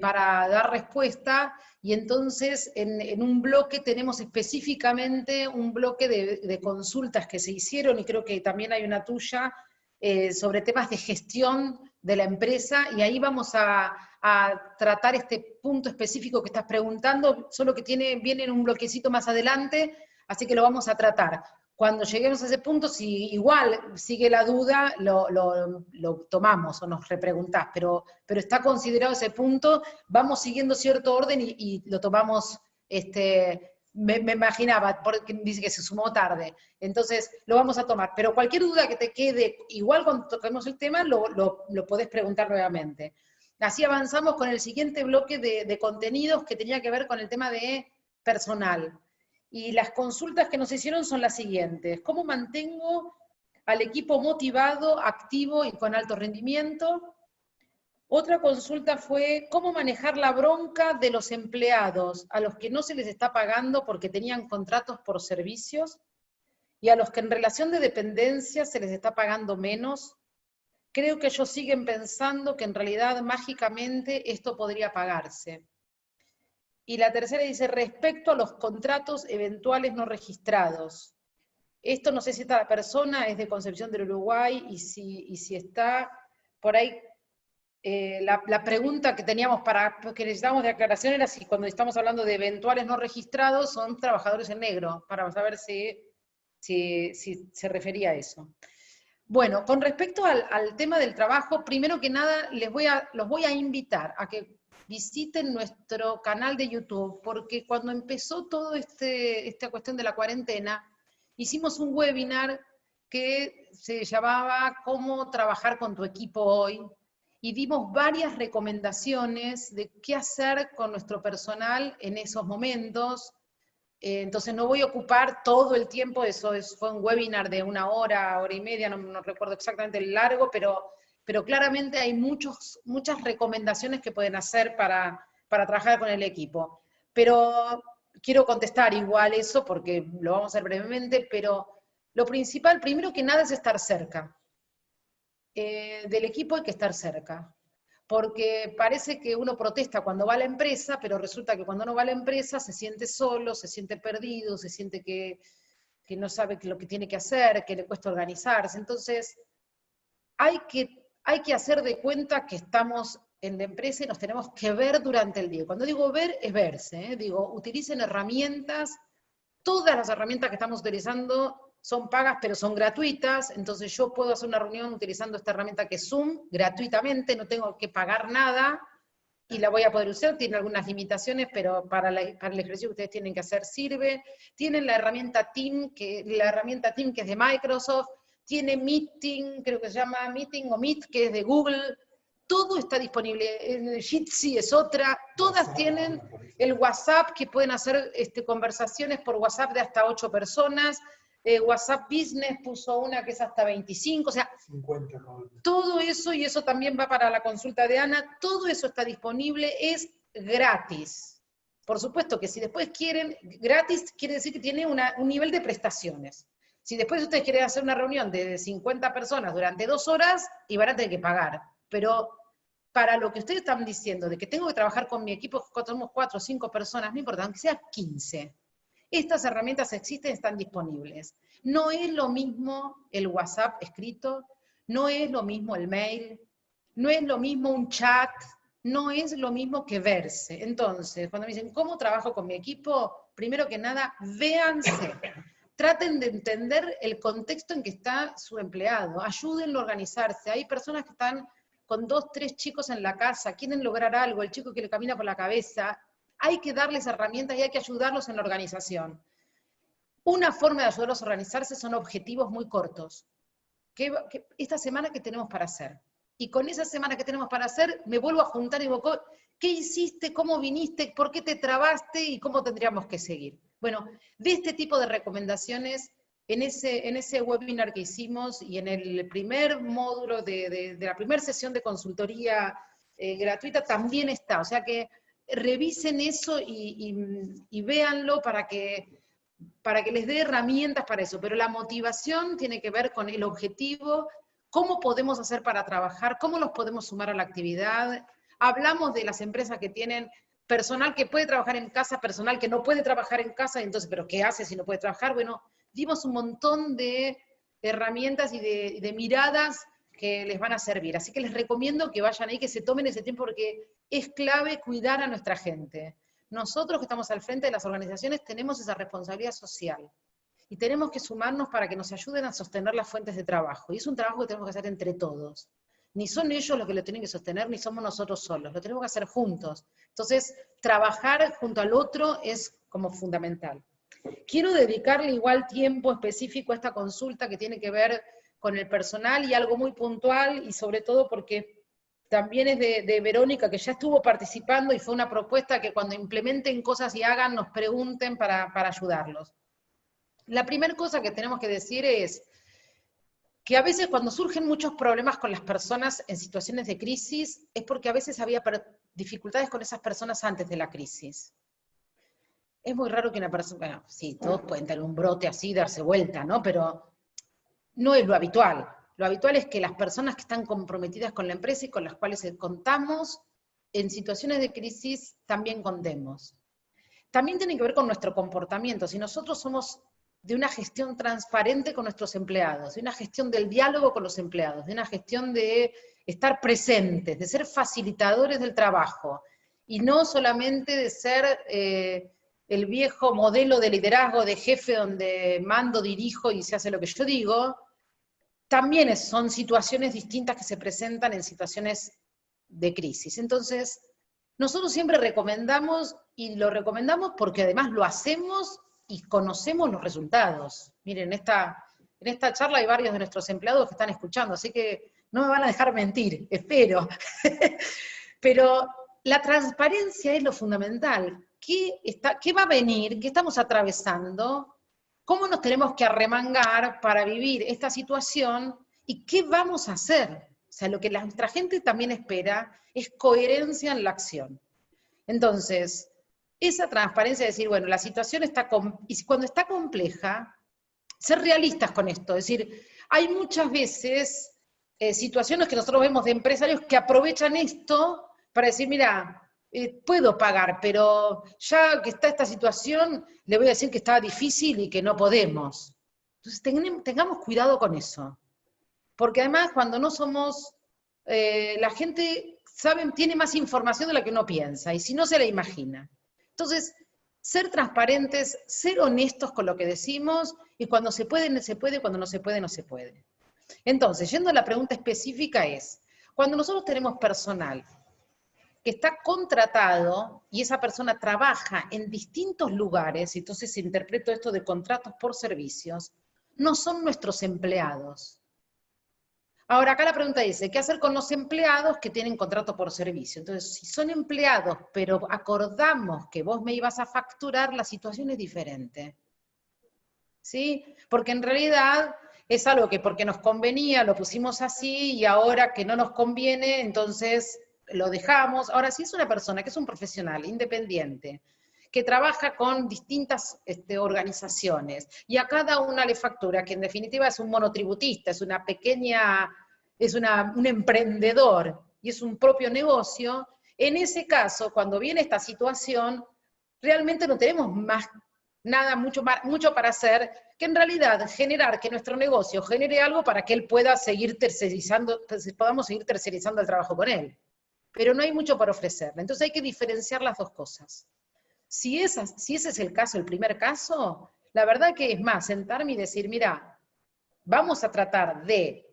para dar respuesta, y entonces en un bloque tenemos específicamente un bloque de consultas que se hicieron, y creo que también hay una tuya, sobre temas de gestión de la empresa, y ahí vamos a tratar este punto específico que estás preguntando, solo que viene en un bloquecito más adelante, así que lo vamos a tratar. Cuando lleguemos a ese punto, si igual sigue la duda, lo tomamos o nos repreguntás, pero está considerado ese punto, vamos siguiendo cierto orden y lo tomamos, me imaginaba, porque dice que se sumó tarde, entonces lo vamos a tomar, pero cualquier duda que te quede, igual cuando toquemos el tema, lo podés preguntar nuevamente. Así avanzamos con el siguiente bloque de contenidos que tenía que ver con el tema de personal. Y las consultas que nos hicieron son las siguientes. ¿Cómo mantengo al equipo motivado, activo y con alto rendimiento? Otra consulta fue, ¿cómo manejar la bronca de los empleados a los que no se les está pagando porque tenían contratos por servicios y a los que en relación de dependencia se les está pagando menos? Creo que ellos siguen pensando que en realidad mágicamente esto podría pagarse. Y la tercera dice, respecto a los contratos eventuales no registrados. Esto no sé si esta persona es de Concepción del Uruguay, y si está por ahí, la pregunta que teníamos que necesitábamos de aclaración era si cuando estamos hablando de eventuales no registrados son trabajadores en negro, para saber si se refería a eso. Bueno, con respecto al tema del trabajo, primero que nada los voy a invitar a que visiten nuestro canal de YouTube, porque cuando empezó toda esta cuestión de la cuarentena, hicimos un webinar que se llamaba ¿Cómo trabajar con tu equipo hoy? Y dimos varias recomendaciones de qué hacer con nuestro personal en esos momentos. Entonces no voy a ocupar todo el tiempo, fue un webinar de 1 hora, hora y media, no recuerdo exactamente el largo, pero claramente hay muchas recomendaciones que pueden hacer para trabajar con el equipo. Pero quiero contestar igual eso, porque lo vamos a hacer brevemente, pero lo principal, primero que nada, es estar cerca. Del equipo hay que estar cerca. Porque parece que uno protesta cuando va a la empresa, pero resulta que cuando uno va a la empresa se siente solo, se siente perdido, se siente que no sabe lo que tiene que hacer, que le cuesta organizarse. Entonces, hay que hacer de cuenta que estamos en la empresa y nos tenemos que ver durante el día. Cuando digo ver, es verse. Digo, utilicen herramientas, todas las herramientas que estamos utilizando son pagas, pero son gratuitas, entonces yo puedo hacer una reunión utilizando esta herramienta que es Zoom, gratuitamente, no tengo que pagar nada, y la voy a poder usar, tiene algunas limitaciones, pero para el ejercicio que ustedes tienen que hacer sirve. Tienen la herramienta Team, que es de Microsoft, tiene Meeting, creo que se llama Meeting o Meet, que es de Google, todo está disponible. Jitsi es otra, todas tienen el WhatsApp, que pueden hacer conversaciones por WhatsApp de hasta 8 personas, WhatsApp Business puso una que es hasta 25, o sea, 50. Todo eso, y eso también va para la consulta de Ana, todo eso está disponible, es gratis. Por supuesto que si después quieren, gratis quiere decir que tiene un nivel de prestaciones. Si después ustedes quieren hacer una reunión de 50 personas durante 2 horas, y van a tener que pagar. Pero para lo que ustedes están diciendo, de que tengo que trabajar con mi equipo, somos 4 o 5 personas, no importa, aunque sea 15. Estas herramientas existen, están disponibles. No es lo mismo el WhatsApp escrito, no es lo mismo el mail, no es lo mismo un chat, no es lo mismo que verse. Entonces, cuando me dicen, ¿cómo trabajo con mi equipo? Primero que nada, véanse. Traten de entender el contexto en que está su empleado, ayúdenlo a organizarse. Hay personas que están con 2, 3 chicos en la casa, quieren lograr algo, el chico que le camina por la cabeza, hay que darles herramientas y hay que ayudarlos en la organización. Una forma de ayudarlos a organizarse son objetivos muy cortos. Esta semana, ¿qué tenemos para hacer? Y con esa semana que tenemos para hacer, me vuelvo a juntar y digo, ¿qué hiciste? ¿Cómo viniste? ¿Por qué te trabaste? ¿Y cómo tendríamos que seguir? Bueno, de este tipo de recomendaciones, en ese webinar que hicimos y en el primer módulo de la primera sesión de consultoría gratuita también está. O sea que revisen eso y véanlo para que les dé herramientas para eso. Pero la motivación tiene que ver con el objetivo, cómo podemos hacer para trabajar, cómo nos podemos sumar a la actividad. Hablamos de las empresas que tienen personal que puede trabajar en casa, personal que no puede trabajar en casa, entonces, ¿pero qué hace si no puede trabajar? Bueno, dimos un montón de herramientas y de miradas que les van a servir. Así que les recomiendo que vayan ahí, que se tomen ese tiempo, porque es clave cuidar a nuestra gente. Nosotros que estamos al frente de las organizaciones tenemos esa responsabilidad social. Y tenemos que sumarnos para que nos ayuden a sostener las fuentes de trabajo. Y es un trabajo que tenemos que hacer entre todos. Ni son ellos los que lo tienen que sostener, ni somos nosotros solos. Lo tenemos que hacer juntos. Entonces, trabajar junto al otro es como fundamental. Quiero dedicarle igual tiempo específico a esta consulta que tiene que ver con el personal y algo muy puntual, y sobre todo porque también es de Verónica, que ya estuvo participando y fue una propuesta que cuando implementen cosas y hagan, nos pregunten para ayudarlos. La primera cosa que tenemos que decir es que a veces cuando surgen muchos problemas con las personas en situaciones de crisis, es porque a veces había dificultades con esas personas antes de la crisis. Es muy raro que una persona, bueno, sí, todos pueden tener un brote así, darse vuelta, ¿no? Pero no es lo habitual. Lo habitual es que las personas que están comprometidas con la empresa y con las cuales contamos, en situaciones de crisis también contemos. También tiene que ver con nuestro comportamiento. Si nosotros somos de una gestión transparente con nuestros empleados, de una gestión del diálogo con los empleados, de una gestión de estar presentes, de ser facilitadores del trabajo, y no solamente de ser el viejo modelo de liderazgo de jefe donde mando, dirijo y se hace lo que yo digo, también son situaciones distintas que se presentan en situaciones de crisis. Entonces, nosotros siempre recomendamos, y lo recomendamos porque además lo hacemos y conocemos los resultados. Miren, en esta charla hay varios de nuestros empleados que están escuchando, así que no me van a dejar mentir, espero. Pero la transparencia es lo fundamental. ¿Qué va a venir? ¿Qué estamos atravesando? ¿Cómo nos tenemos que arremangar para vivir esta situación? ¿Y qué vamos a hacer? O sea, lo que nuestra gente también espera es coherencia en la acción. Entonces, esa transparencia de decir, bueno, la situación está, y cuando está compleja, ser realistas con esto. Es decir, hay muchas veces situaciones que nosotros vemos de empresarios que aprovechan esto para decir, mira, puedo pagar, pero ya que está esta situación, le voy a decir que está difícil y que no podemos. Entonces, tengamos cuidado con eso. Porque además, cuando no somos, la gente tiene más información de la que uno piensa, y si no se la imagina. Entonces, ser transparentes, ser honestos con lo que decimos, y cuando se puede, se puede, cuando no se puede, no se puede. Entonces, yendo a la pregunta específica es, cuando nosotros tenemos personal que está contratado, y esa persona trabaja en distintos lugares, entonces interpreto esto de contratos por servicios, no son nuestros empleados. Ahora, acá la pregunta dice, ¿qué hacer con los empleados que tienen contrato por servicio? Entonces, si son empleados, pero acordamos que vos me ibas a facturar, la situación es diferente. ¿Sí? Porque en realidad es algo que porque nos convenía, lo pusimos así, y ahora que no nos conviene, entonces lo dejamos. Ahora, si es una persona que es un profesional independiente, que trabaja con distintas organizaciones, y a cada una le factura, que en definitiva es un monotributista, es una pequeña, un emprendedor, y es un propio negocio, en ese caso, cuando viene esta situación, realmente no tenemos más nada, mucho para hacer, que en realidad generar que nuestro negocio genere algo para que él pueda seguir tercerizando, podamos seguir tercerizando el trabajo con él. Pero no hay mucho para ofrecerle. Entonces hay que diferenciar las dos cosas. Si ese es el caso, el primer caso, la verdad que es más, sentarme y decir, mira, vamos a tratar de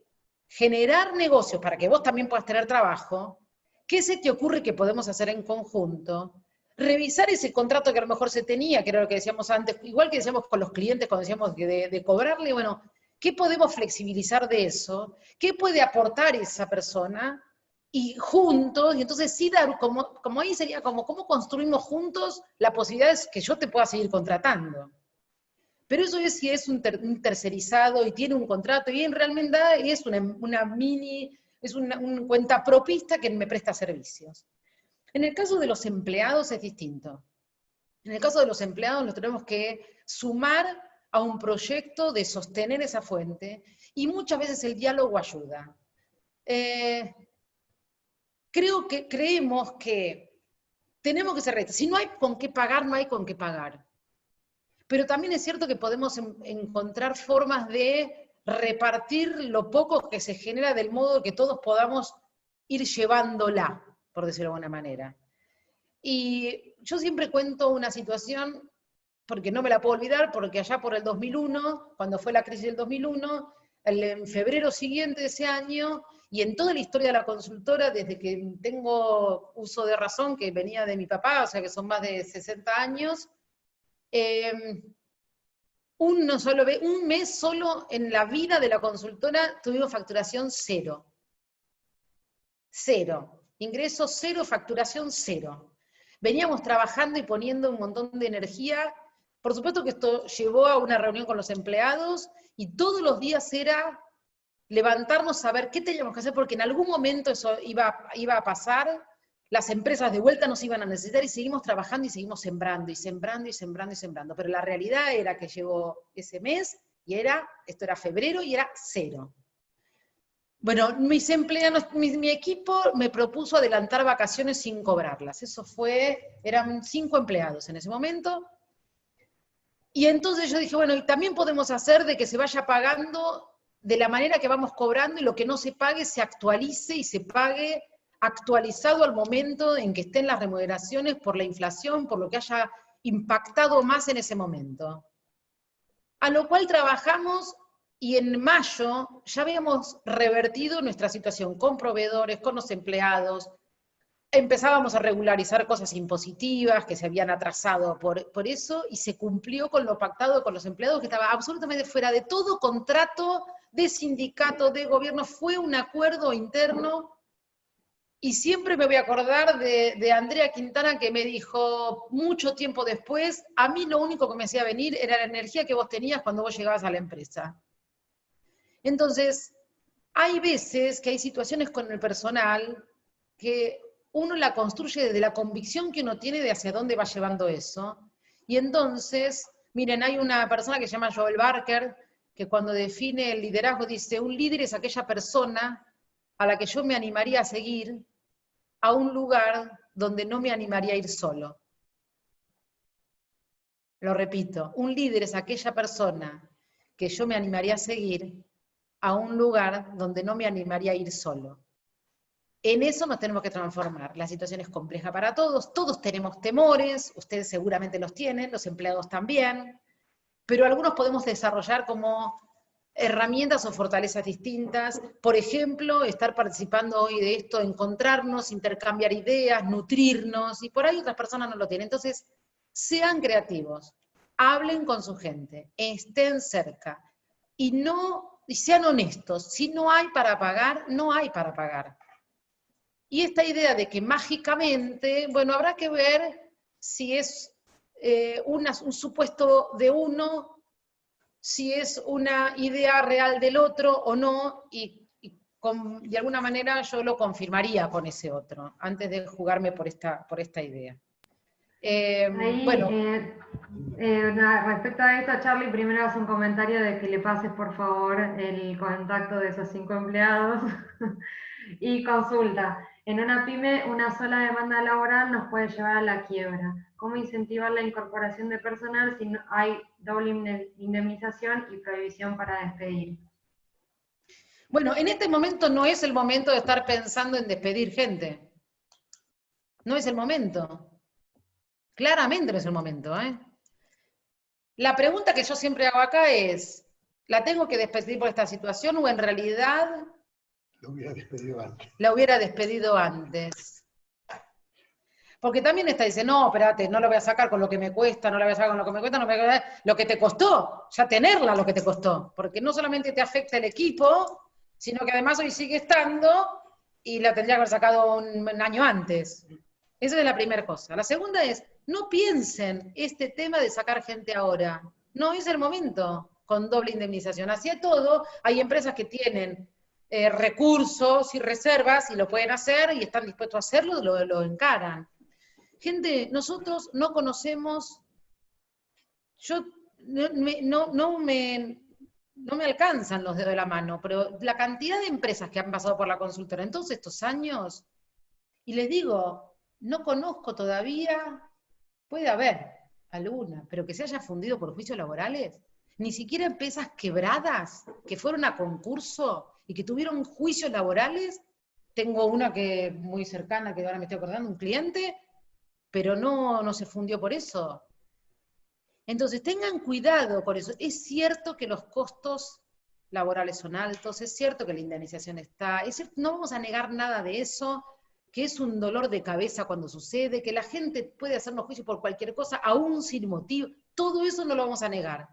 generar negocios para que vos también puedas tener trabajo. ¿Qué se te ocurre que podemos hacer en conjunto? Revisar ese contrato que a lo mejor se tenía, que era lo que decíamos antes, igual que decíamos con los clientes cuando decíamos de cobrarle, bueno, ¿qué podemos flexibilizar de eso? ¿Qué puede aportar esa persona? Y juntos, y entonces sí dar, como ahí sería como, ¿cómo construimos juntos la posibilidad de que yo te pueda seguir contratando? Pero eso es si es un tercerizado y tiene un contrato, y en realidad es un cuentapropista que me presta servicios. En el caso de los empleados es distinto. En el caso de los empleados nos tenemos que sumar a un proyecto de sostener esa fuente, y muchas veces el diálogo ayuda. Creemos que tenemos que ser realistas. Si no hay con qué pagar, no hay con qué pagar. Pero también es cierto que podemos encontrar formas de repartir lo poco que se genera del modo que todos podamos ir llevándola, por decirlo de alguna manera. Y yo siempre cuento una situación, porque no me la puedo olvidar, porque allá por el 2001, cuando fue la crisis del 2001, en febrero siguiente de ese año, y en toda la historia de la consultora, desde que tengo uso de razón, que venía de mi papá, o sea que son más de 60 años, un mes solo en la vida de la consultora tuvimos facturación cero. Cero. Ingreso cero, facturación cero. Veníamos trabajando y poniendo un montón de energía. Por supuesto que esto llevó a una reunión con los empleados y todos los días era levantarnos a ver qué teníamos que hacer, porque en algún momento eso iba a pasar, las empresas de vuelta nos iban a necesitar, y seguimos trabajando y seguimos sembrando, y sembrando, y sembrando, y sembrando. Pero la realidad era que llegó ese mes, y esto era febrero, y era cero. Bueno, mis empleados, mi equipo me propuso adelantar vacaciones sin cobrarlas. Eran 5 empleados en ese momento. Y entonces yo dije, bueno, y también podemos hacer de que se vaya pagando de la manera que vamos cobrando, y lo que no se pague se actualice y se pague actualizado al momento en que estén las remuneraciones por la inflación, por lo que haya impactado más en ese momento. A lo cual trabajamos, y en mayo ya habíamos revertido nuestra situación con proveedores, con los empleados. Empezábamos a regularizar cosas impositivas que se habían atrasado por eso, y se cumplió con lo pactado con los empleados, que estaba absolutamente fuera de todo contrato de sindicato, de gobierno. Fue un acuerdo interno. Y siempre me voy a acordar de Andrea Quintana, que me dijo mucho tiempo después, a mí lo único que me hacía venir era la energía que vos tenías cuando vos llegabas a la empresa. Entonces, hay veces que hay situaciones con el personal que uno la construye desde la convicción que uno tiene de hacia dónde va llevando eso. Y entonces, miren, hay una persona que se llama Joel Barker, que cuando define el liderazgo dice, un líder es aquella persona a la que yo me animaría a seguir a un lugar donde no me animaría a ir solo. Lo repito, un líder es aquella persona que yo me animaría a seguir a un lugar donde no me animaría a ir solo. En eso nos tenemos que transformar. La situación es compleja para todos, todos tenemos temores, ustedes seguramente los tienen, los empleados también, pero algunos podemos desarrollar como herramientas o fortalezas distintas. Por ejemplo, estar participando hoy de esto, encontrarnos, intercambiar ideas, nutrirnos, y por ahí otras personas no lo tienen. Entonces, sean creativos, hablen con su gente, estén cerca, y sean honestos. Si no hay para pagar, no hay para pagar. Y esta idea de que mágicamente, bueno, habrá que ver si es un supuesto de uno, si es una idea real del otro o no, y de alguna manera yo lo confirmaría con ese otro, antes de jugarme por esta idea. Bueno. Respecto a esto, Charlie, primero hace un comentario de que le pases por favor el contacto de esos 5 empleados y consulta. En una pyme, una sola demanda laboral nos puede llevar a la quiebra. ¿Cómo incentivar la incorporación de personal si no hay doble indemnización y prohibición para despedir? Bueno, en este momento no es el momento de estar pensando en despedir gente. No es el momento. Claramente no es el momento, ¿eh? La pregunta que yo siempre hago acá es, ¿la tengo que despedir por esta situación o en realidad Lo hubiera despedido antes. la hubiera despedido antes? Porque también está, dice, no, espérate, no lo voy a sacar con lo que me cuesta, no la voy a sacar con lo que me cuesta, no me cuesta, lo que te costó, ya tenerla lo que te costó. Porque no solamente te afecta el equipo, sino que además hoy sigue estando y la tendría que haber sacado un año antes. Esa es la primera cosa. La segunda es, no piensen este tema de sacar gente ahora. No es el momento con doble indemnización. Así es todo, hay empresas que tienen recursos y reservas y lo pueden hacer y están dispuestos a hacerlo, lo encaran. Gente, nosotros no conocemos, yo no me alcanzan los dedos de la mano, pero la cantidad de empresas que han pasado por la consultora en todos estos años, y les digo, no conozco todavía, puede haber alguna, pero que se haya fundido por juicios laborales, ni siquiera empresas quebradas, que fueron a concurso y que tuvieron juicios laborales. Tengo una que muy cercana, que ahora me estoy acordando, un cliente, pero no se fundió por eso. Entonces tengan cuidado por eso. Es cierto que los costos laborales son altos, es cierto que la indemnización está, no vamos a negar nada de eso, que es un dolor de cabeza cuando sucede, que la gente puede hacernos juicios por cualquier cosa, aún sin motivo, todo eso no lo vamos a negar.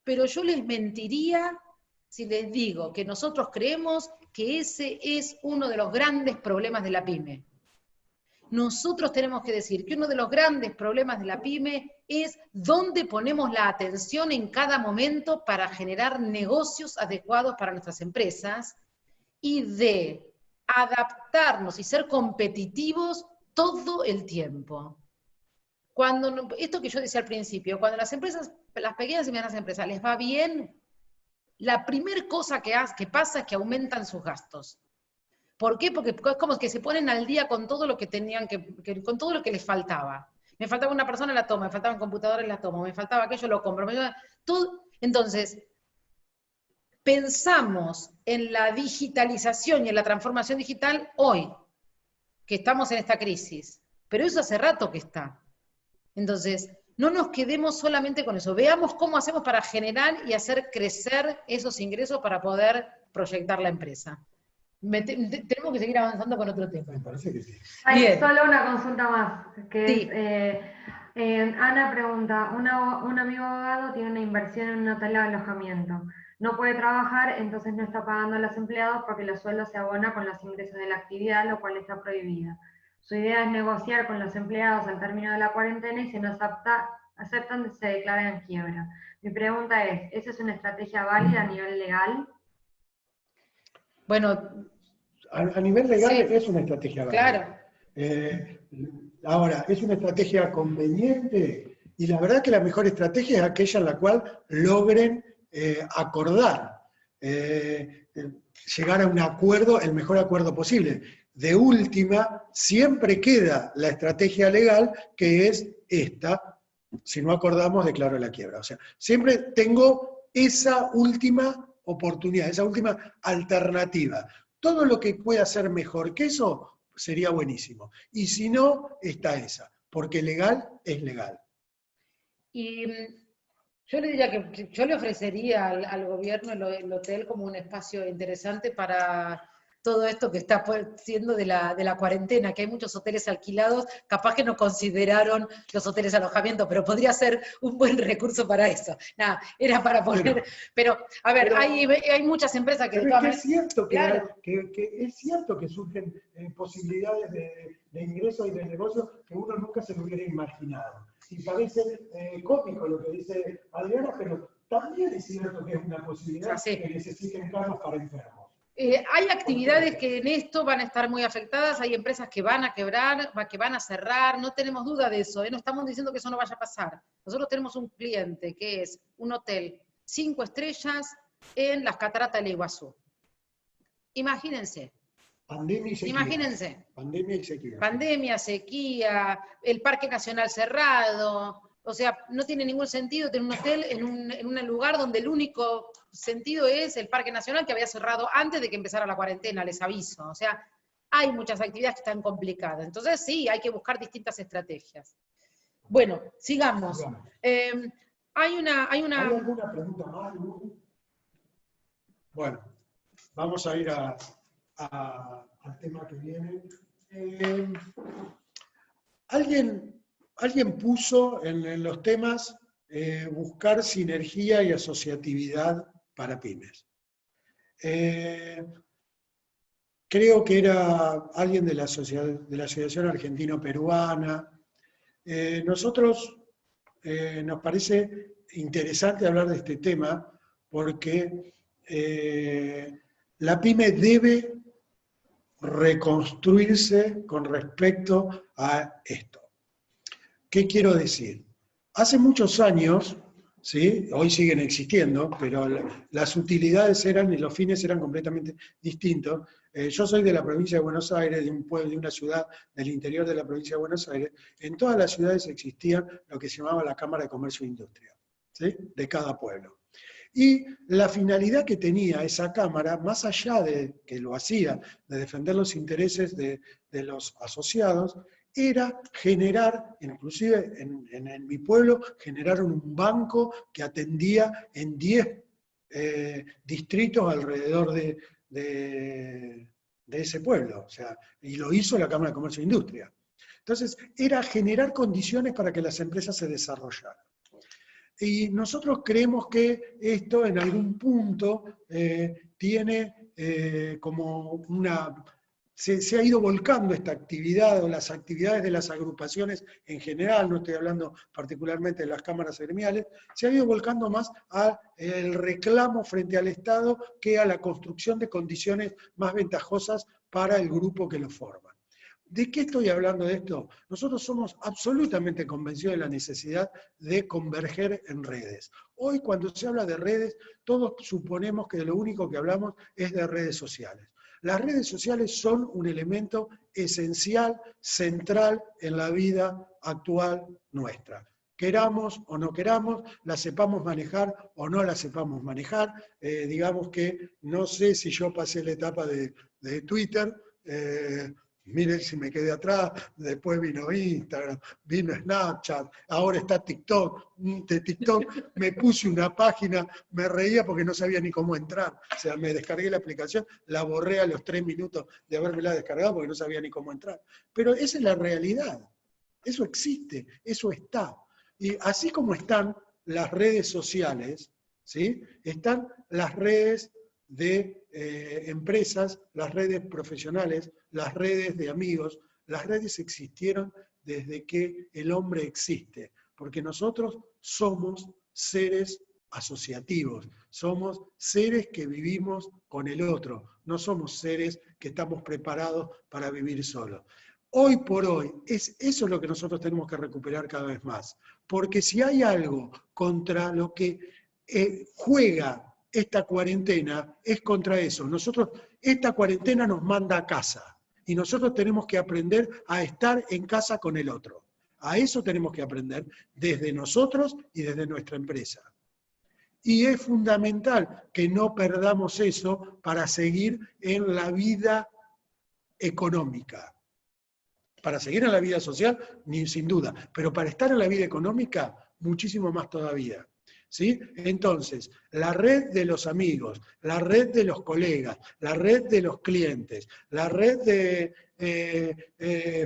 Pero yo les mentiría si les digo que nosotros creemos que ese es uno de los grandes problemas de la pyme. Nosotros tenemos que decir que uno de los grandes problemas de la pyme es dónde ponemos la atención en cada momento para generar negocios adecuados para nuestras empresas y de adaptarnos y ser competitivos todo el tiempo. Esto que yo decía al principio, cuando las empresas, las pequeñas y medianas empresas les va bien, la primera cosa que pasa es que aumentan sus gastos. ¿Por qué? Porque es como que se ponen al día con todo lo que tenían con todo lo que les faltaba. Me faltaba una persona, la tomo, me faltaban computadores, la tomo, me faltaba aquello, lo compro. Todo. Entonces, pensamos en la digitalización y en la transformación digital hoy, que estamos en esta crisis, pero eso hace rato que está. Entonces, no nos quedemos solamente con eso, veamos cómo hacemos para generar y hacer crecer esos ingresos para poder proyectar la empresa. Tenemos que seguir avanzando con otro tema. Me parece que sí. Hay Bien. solo una consulta más, que Sí. es, Ana pregunta, un amigo abogado tiene una inversión en un hotel de alojamiento, no puede trabajar, entonces no está pagando a los empleados porque los sueldos se abonan con los ingresos de la actividad, lo cual está prohibida. Su idea es negociar con los empleados al término de la cuarentena y si no aceptan se declara en quiebra. Mi pregunta es, ¿esa es una estrategia válida a nivel legal? Bueno, A nivel legal sí, es una estrategia válida. claro. Ahora, es una estrategia conveniente y la verdad que la mejor estrategia es aquella en la cual logren acordar, llegar a un acuerdo, el mejor acuerdo posible. De última, siempre queda la estrategia legal, que es esta: si no acordamos, declaro la quiebra. O sea, siempre tengo esa última oportunidad, esa última alternativa. Todo lo que pueda ser mejor que eso sería buenísimo. Y si no, está esa, porque legal es legal. Y yo le diría que yo le ofrecería al gobierno el hotel como un espacio interesante para todo esto que está siendo de la cuarentena, que hay muchos hoteles alquilados, capaz que no consideraron los hoteles alojamiento, pero podría ser un buen recurso para eso. Nada, era para poner, pero a ver, hay muchas empresas que de todas maneras... Es cierto Claro. es cierto que surgen posibilidades de ingresos y de negocios que uno nunca se lo hubiera imaginado. Y parece cómico lo que dice Adriana, pero también es cierto que es una posibilidad que necesiten camas para enfermos. Hay actividades que en esto van a estar muy afectadas, hay empresas que van a quebrar, que van a cerrar, no tenemos duda de eso, no estamos diciendo que eso no vaya a pasar. Nosotros tenemos un cliente que es un hotel 5 estrellas en las cataratas del Iguazú. Imagínense, Pandemia y sequía. Imagínense. Pandemia y sequía. Pandemia, sequía, el Parque Nacional cerrado. O sea, no tiene ningún sentido tener un hotel en un lugar donde el único sentido es el Parque Nacional, que había cerrado antes de que empezara la cuarentena, les aviso. O sea, hay muchas actividades que están complicadas. Entonces, sí, hay que buscar distintas estrategias. Bueno, sigamos. ¿Hay alguna pregunta más? Bueno, vamos a ir al tema que viene. Alguien puso en los temas buscar sinergia y asociatividad para pymes. Creo que era alguien de la Asociación Argentino-Peruana. Nosotros nos parece interesante hablar de este tema porque la pyme debe reconstruirse con respecto a esto. ¿Qué quiero decir? Hace muchos años, ¿sí? Hoy siguen existiendo, pero las utilidades y los fines eran completamente distintos. Yo soy de la provincia de Buenos Aires, de un pueblo, de una ciudad del interior de la provincia de Buenos Aires. En todas las ciudades existía lo que se llamaba la Cámara de Comercio e Industria, ¿sí? De cada pueblo. Y la finalidad que tenía esa Cámara, más allá de que lo hacía, de defender los intereses de los asociados, era generar, inclusive en mi pueblo, generaron un banco que atendía en 10 distritos alrededor de ese pueblo. O sea, y lo hizo la Cámara de Comercio e Industria. Entonces, era generar condiciones para que las empresas se desarrollaran. Y nosotros creemos que esto en algún punto tiene como una... Se ha ido volcando esta actividad o las actividades de las agrupaciones en general, no estoy hablando particularmente de las cámaras gremiales, se ha ido volcando más al reclamo frente al Estado que a la construcción de condiciones más ventajosas para el grupo que lo forma. ¿De qué estoy hablando de esto? Nosotros somos absolutamente convencidos de la necesidad de converger en redes. Hoy cuando se habla de redes, todos suponemos que de lo único que hablamos es de redes sociales. Las redes sociales son un elemento esencial, central en la vida actual nuestra. Queramos o no queramos, la sepamos manejar o no la sepamos manejar. Digamos que no sé si yo pasé la etapa de Twitter, miren si me quedé atrás, después vino Instagram, vino Snapchat, ahora está TikTok. De TikTok me puse una página, me reía porque no sabía ni cómo entrar. O sea, me descargué la aplicación, la borré a los 3 minutos de habérmela descargado porque no sabía ni cómo entrar. Pero esa es la realidad. Eso existe, eso está. Y así como están las redes sociales, ¿sí? Están las redes de empresas, las redes profesionales, las redes de amigos. Las redes existieron desde que el hombre existe, porque nosotros somos seres asociativos, somos seres que vivimos con el otro, no somos seres que estamos preparados para vivir solos. Hoy por hoy, eso es lo que nosotros tenemos que recuperar cada vez más, porque si hay algo contra lo que juega esta cuarentena, es contra eso. Esta cuarentena nos manda a casa, y nosotros tenemos que aprender a estar en casa con el otro. A eso tenemos que aprender desde nosotros y desde nuestra empresa. Y es fundamental que no perdamos eso para seguir en la vida económica. Para seguir en la vida social, sin duda, pero para estar en la vida económica, muchísimo más todavía. ¿Sí? Entonces, la red de los amigos, la red de los colegas, la red de los clientes, la red de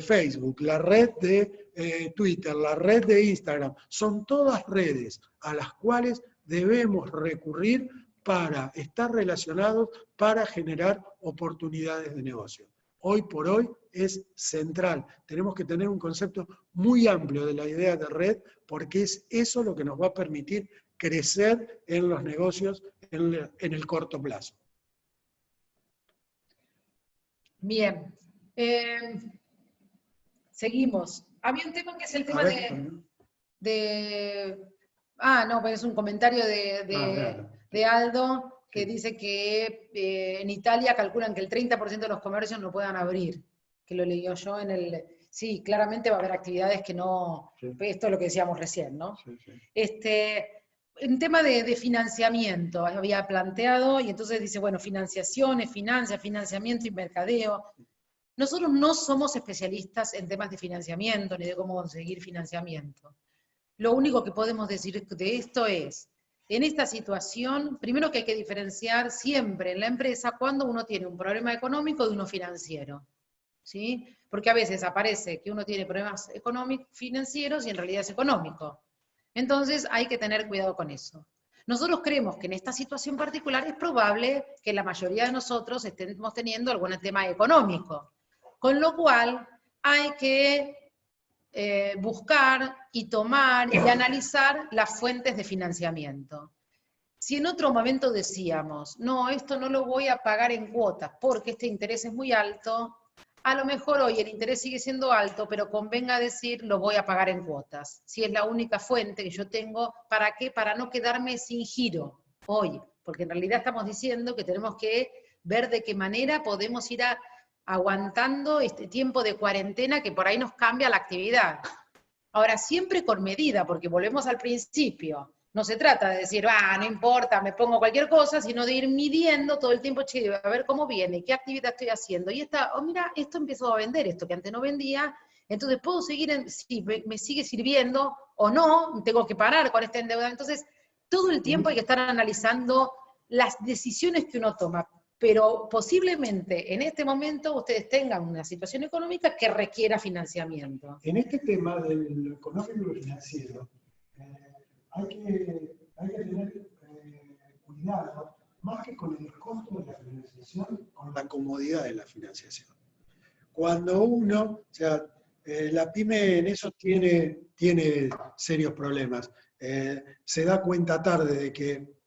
Facebook, la red de Twitter, la red de Instagram, son todas redes a las cuales debemos recurrir para estar relacionados, para generar oportunidades de negocio. Hoy por hoy es central. Tenemos que tener un concepto muy amplio de la idea de red, porque es eso lo que nos va a permitir crecer en los negocios en el corto plazo. Bien. Seguimos. Había un tema que es el tema no, pero es un comentario de Aldo, que dice que en Italia calculan que el 30% de los comercios no puedan abrir, que lo leí yo en el... Sí, claramente va a haber actividades que no... Sí. Esto es lo que decíamos recién, ¿no? Sí, sí. En tema de financiamiento, había planteado, y entonces dice, bueno, financiaciones, financiamiento y mercadeo. Nosotros no somos especialistas en temas de financiamiento, ni de cómo conseguir financiamiento. Lo único que podemos decir de esto es, en esta situación, primero que hay que diferenciar siempre en la empresa cuando uno tiene un problema económico de uno financiero, ¿sí? Porque a veces aparece que uno tiene problemas financieros y en realidad es económico. Entonces hay que tener cuidado con eso. Nosotros creemos que en esta situación particular es probable que la mayoría de nosotros estemos teniendo algún tema económico, con lo cual hay que buscar y tomar y analizar las fuentes de financiamiento. Si en otro momento decíamos, no, esto no lo voy a pagar en cuotas porque este interés es muy alto, a lo mejor hoy el interés sigue siendo alto, pero convenga decir, lo voy a pagar en cuotas. Si es la única fuente que yo tengo, ¿para qué? Para no quedarme sin giro hoy, porque en realidad estamos diciendo que tenemos que ver de qué manera podemos ir aguantando este tiempo de cuarentena que por ahí nos cambia la actividad. Ahora, siempre con medida, porque volvemos al principio. No se trata de decir, no importa, me pongo cualquier cosa, sino de ir midiendo todo el tiempo, che, a ver cómo viene, qué actividad estoy haciendo. Y mira, esto empezó a vender, esto que antes no vendía, entonces puedo seguir, si me sigue sirviendo o no, tengo que parar con esta endeudamiento. Entonces, todo el tiempo hay que estar analizando las decisiones que uno toma. Pero posiblemente en este momento ustedes tengan una situación económica que requiera financiamiento. En este tema del económico y lo financiero, hay que tener cuidado, más que con el costo de la financiación, con la comodidad de la financiación. Cuando uno, la pyme en eso tiene serios problemas. Se da cuenta tarde de que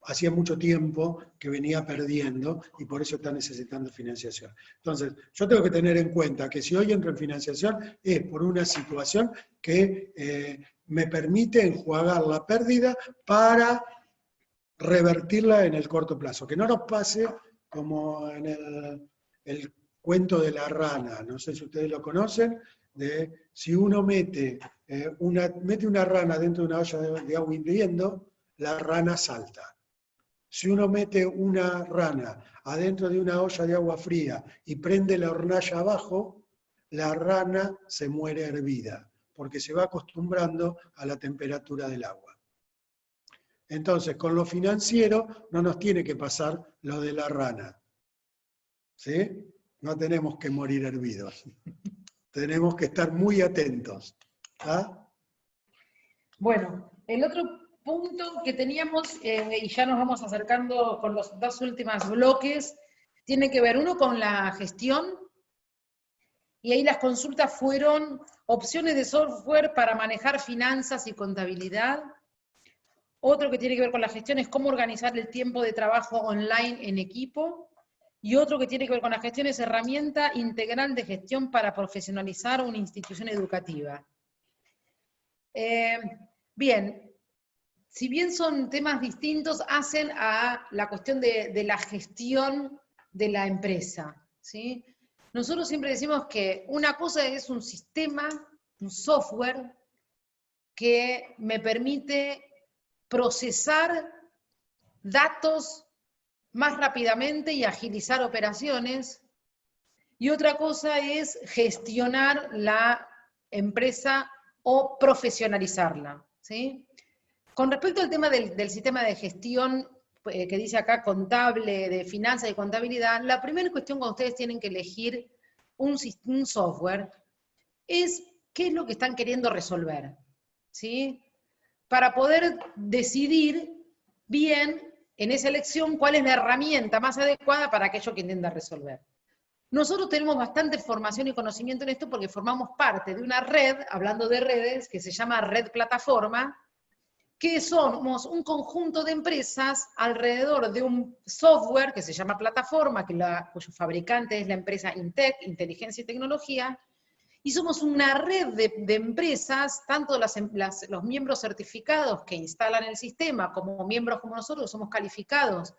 hacía mucho tiempo que venía perdiendo y por eso está necesitando financiación. Entonces, yo tengo que tener en cuenta que si hoy entro en financiación es por una situación que me permite enjuagar la pérdida para revertirla en el corto plazo. Que no nos pase como en el cuento de la rana, no sé si ustedes lo conocen, de si uno mete una rana dentro de una olla de agua hirviendo, la rana salta. Si uno mete una rana adentro de una olla de agua fría y prende la hornalla abajo, la rana se muere hervida, porque se va acostumbrando a la temperatura del agua. Entonces, con lo financiero no nos tiene que pasar lo de la rana. ¿Sí? No tenemos que morir hervidos. Tenemos que estar muy atentos. ¿Ah? Bueno, el otro punto que teníamos, y ya nos vamos acercando con los dos últimos bloques, tiene que ver uno con la gestión, y ahí las consultas fueron opciones de software para manejar finanzas y contabilidad. Otro que tiene que ver con la gestión es cómo organizar el tiempo de trabajo online en equipo. Y otro que tiene que ver con la gestión es herramienta integral de gestión para profesionalizar una institución educativa. Bien, si bien son temas distintos, hacen a la cuestión de la gestión de la empresa, ¿sí? Nosotros siempre decimos que una cosa es un sistema, un software, que me permite procesar datos más rápidamente y agilizar operaciones, y otra cosa es gestionar la empresa o profesionalizarla, ¿sí? Con respecto al tema del sistema de gestión, que dice acá contable, de finanzas y contabilidad, la primera cuestión cuando ustedes tienen que elegir un software es qué es lo que están queriendo resolver, ¿sí? Para poder decidir bien en esa elección cuál es la herramienta más adecuada para aquello que intenta resolver. Nosotros tenemos bastante formación y conocimiento en esto porque formamos parte de una red, hablando de redes, que se llama Red Plataforma, que somos un conjunto de empresas alrededor de un software que se llama Plataforma, cuyo fabricante es la empresa Intec, Inteligencia y Tecnología, Y somos una red de empresas, tanto los miembros certificados que instalan el sistema, como miembros como nosotros, somos calificados,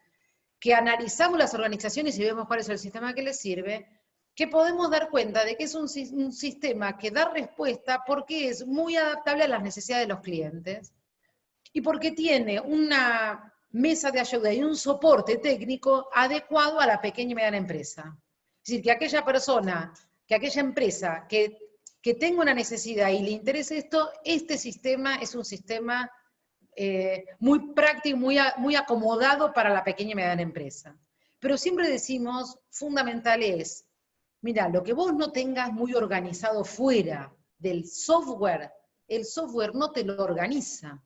que analizamos las organizaciones y vemos cuál es el sistema que les sirve, que podemos dar cuenta de que es un sistema que da respuesta porque es muy adaptable a las necesidades de los clientes y porque tiene una mesa de ayuda y un soporte técnico adecuado a la pequeña y mediana empresa. Es decir, que aquella persona, que aquella empresa que tenga una necesidad y le interese esto, este sistema es un sistema muy práctico, muy acomodado para la pequeña y mediana empresa. Pero siempre decimos, fundamental es, mira, lo que vos no tengas muy organizado fuera del software, el software no te lo organiza.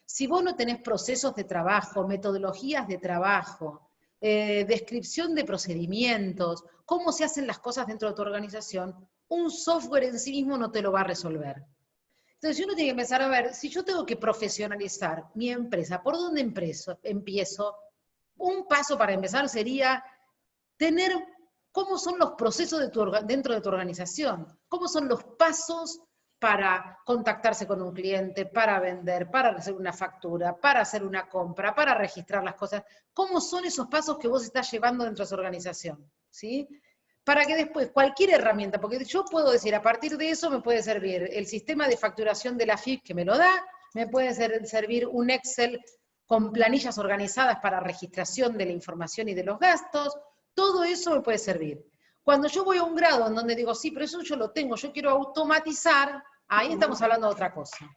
Si vos no tenés procesos de trabajo, metodologías de trabajo, descripción de procedimientos, cómo se hacen las cosas dentro de tu organización, un software en sí mismo no te lo va a resolver. Entonces uno tiene que empezar a ver, si yo tengo que profesionalizar mi empresa, ¿por dónde empiezo? Un paso para empezar sería tener cómo son los procesos dentro de tu organización, cómo son los pasos para contactarse con un cliente, para vender, para hacer una factura, para hacer una compra, para registrar las cosas. ¿Cómo son esos pasos que vos estás llevando dentro de su organización? ¿Sí? Para que después cualquier herramienta, porque yo puedo decir, a partir de eso me puede servir el sistema de facturación de la FIP que me lo da, me puede servir un Excel con planillas organizadas para registración de la información y de los gastos, todo eso me puede servir. Cuando yo voy a un grado en donde digo, sí, pero eso yo lo tengo, yo quiero automatizar, ahí estamos hablando de otra cosa.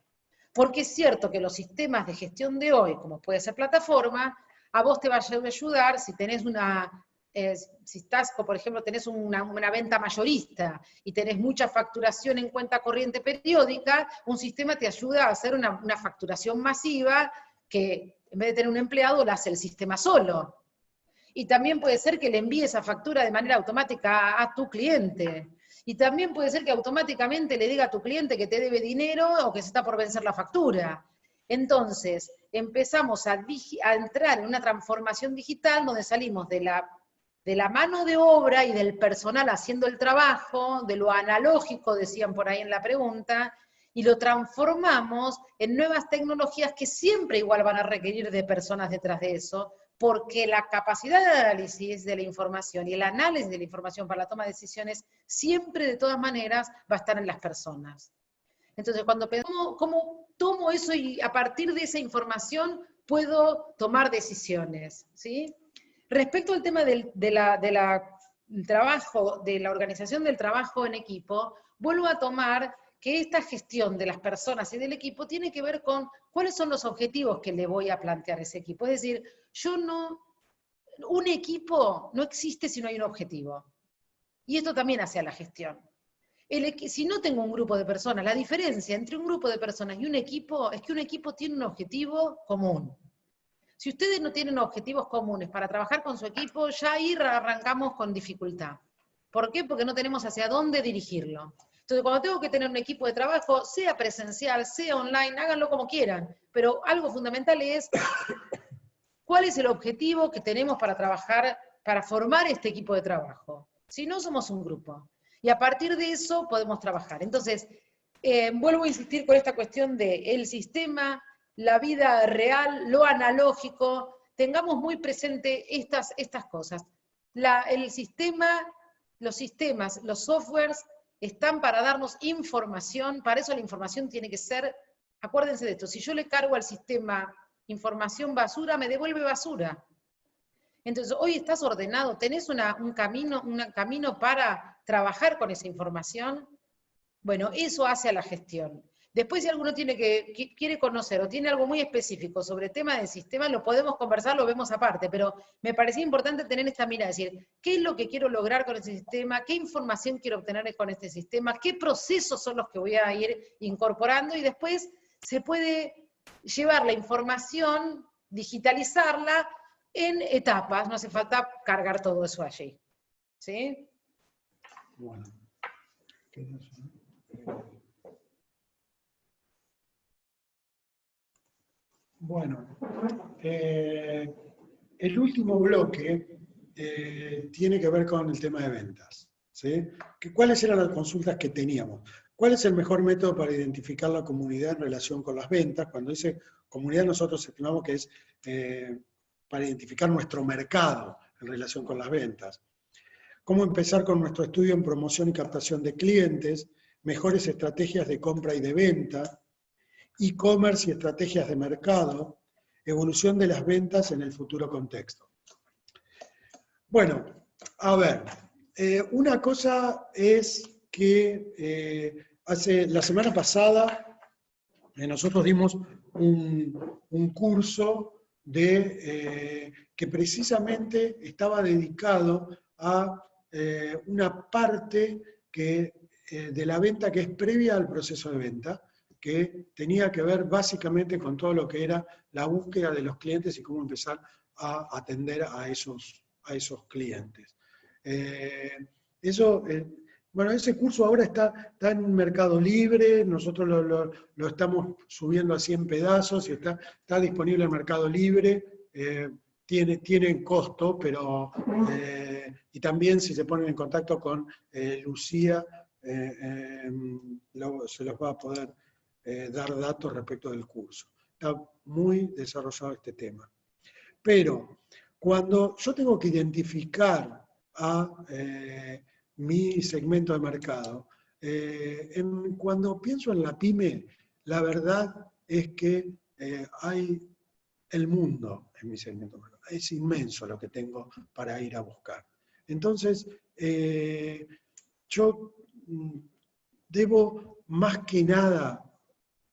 Porque es cierto que los sistemas de gestión de hoy, como puede ser plataforma, a vos te va a ayudar si tenés si estás, por ejemplo, tenés una venta mayorista y tenés mucha facturación en cuenta corriente periódica, un sistema te ayuda a hacer una facturación masiva que en vez de tener un empleado, la hace el sistema solo. Y también puede ser que le envíe esa factura de manera automática a tu cliente. Y también puede ser que automáticamente le diga a tu cliente que te debe dinero o que se está por vencer la factura. Entonces, empezamos a entrar en una transformación digital donde salimos de la mano de obra y del personal haciendo el trabajo, de lo analógico, decían por ahí en la pregunta, y lo transformamos en nuevas tecnologías que siempre igual van a requerir de personas detrás de eso, porque la capacidad de análisis de la información y el análisis de la información para la toma de decisiones siempre, de todas maneras, va a estar en las personas. Entonces, cuando pensamos cómo tomo eso y a partir de esa información puedo tomar decisiones, ¿sí? Respecto al tema del trabajo, de la organización del trabajo en equipo, vuelvo a tomar que esta gestión de las personas y del equipo tiene que ver con cuáles son los objetivos que le voy a plantear a ese equipo. Es decir, un equipo no existe si no hay un objetivo. Y esto también hace a la gestión. Si no tengo un grupo de personas, la diferencia entre un grupo de personas y un equipo es que un equipo tiene un objetivo común. Si ustedes no tienen objetivos comunes para trabajar con su equipo, ya ahí arrancamos con dificultad. ¿Por qué? Porque no tenemos hacia dónde dirigirlo. Entonces, cuando tengo que tener un equipo de trabajo, sea presencial, sea online, háganlo como quieran, pero algo fundamental es cuál es el objetivo que tenemos para trabajar, para formar este equipo de trabajo. Si no, somos un grupo. Y a partir de eso podemos trabajar. Entonces, vuelvo a insistir con esta cuestión del sistema, la vida real, lo analógico, tengamos muy presente estas cosas. El sistema, los sistemas, los softwares están para darnos información, para eso la información tiene que ser, acuérdense de esto, si yo le cargo al sistema información basura, me devuelve basura. Entonces, hoy estás ordenado, tenés un camino para trabajar con esa información. Bueno, eso hace a la gestión. Después, si alguno quiere conocer o tiene algo muy específico sobre el tema del sistema, lo podemos conversar, lo vemos aparte, pero me parecía importante tener esta mirada, decir, ¿qué es lo que quiero lograr con este sistema? ¿Qué información quiero obtener con este sistema? ¿Qué procesos son los que voy a ir incorporando? Y después se puede llevar la información, digitalizarla en etapas, no hace falta cargar todo eso allí. ¿Sí? Bueno. Bueno, el último bloque tiene que ver con el tema de ventas. ¿sí? ¿Cuáles eran las consultas que teníamos? ¿Cuál es el mejor método para identificar la comunidad en relación con las ventas? Cuando dice comunidad, nosotros estimamos que es para identificar nuestro mercado en relación con las ventas. ¿Cómo empezar con nuestro estudio en promoción y captación de clientes? Mejores estrategias de compra y de venta, e-commerce y estrategias de mercado, evolución de las ventas en el futuro contexto. Bueno, a ver, una cosa es que la semana pasada nosotros dimos un curso que precisamente estaba dedicado a una parte de la venta que es previa al proceso de venta, que tenía que ver básicamente con todo lo que era la búsqueda de los clientes y cómo empezar a atender a esos clientes. Bueno, ese curso ahora está en Mercado Libre, nosotros lo estamos subiendo así en pedazos y está disponible en Mercado Libre. Tiene costo, pero y también si se ponen en contacto con Lucía, se los va a poder dar datos respecto del curso. Está muy desarrollado este tema. Pero cuando yo tengo que identificar a mi segmento de mercado, cuando pienso en la pyme, la verdad es que hay el mundo en mi segmento de mercado. Es inmenso lo que tengo para ir a buscar. Entonces, yo debo más que nada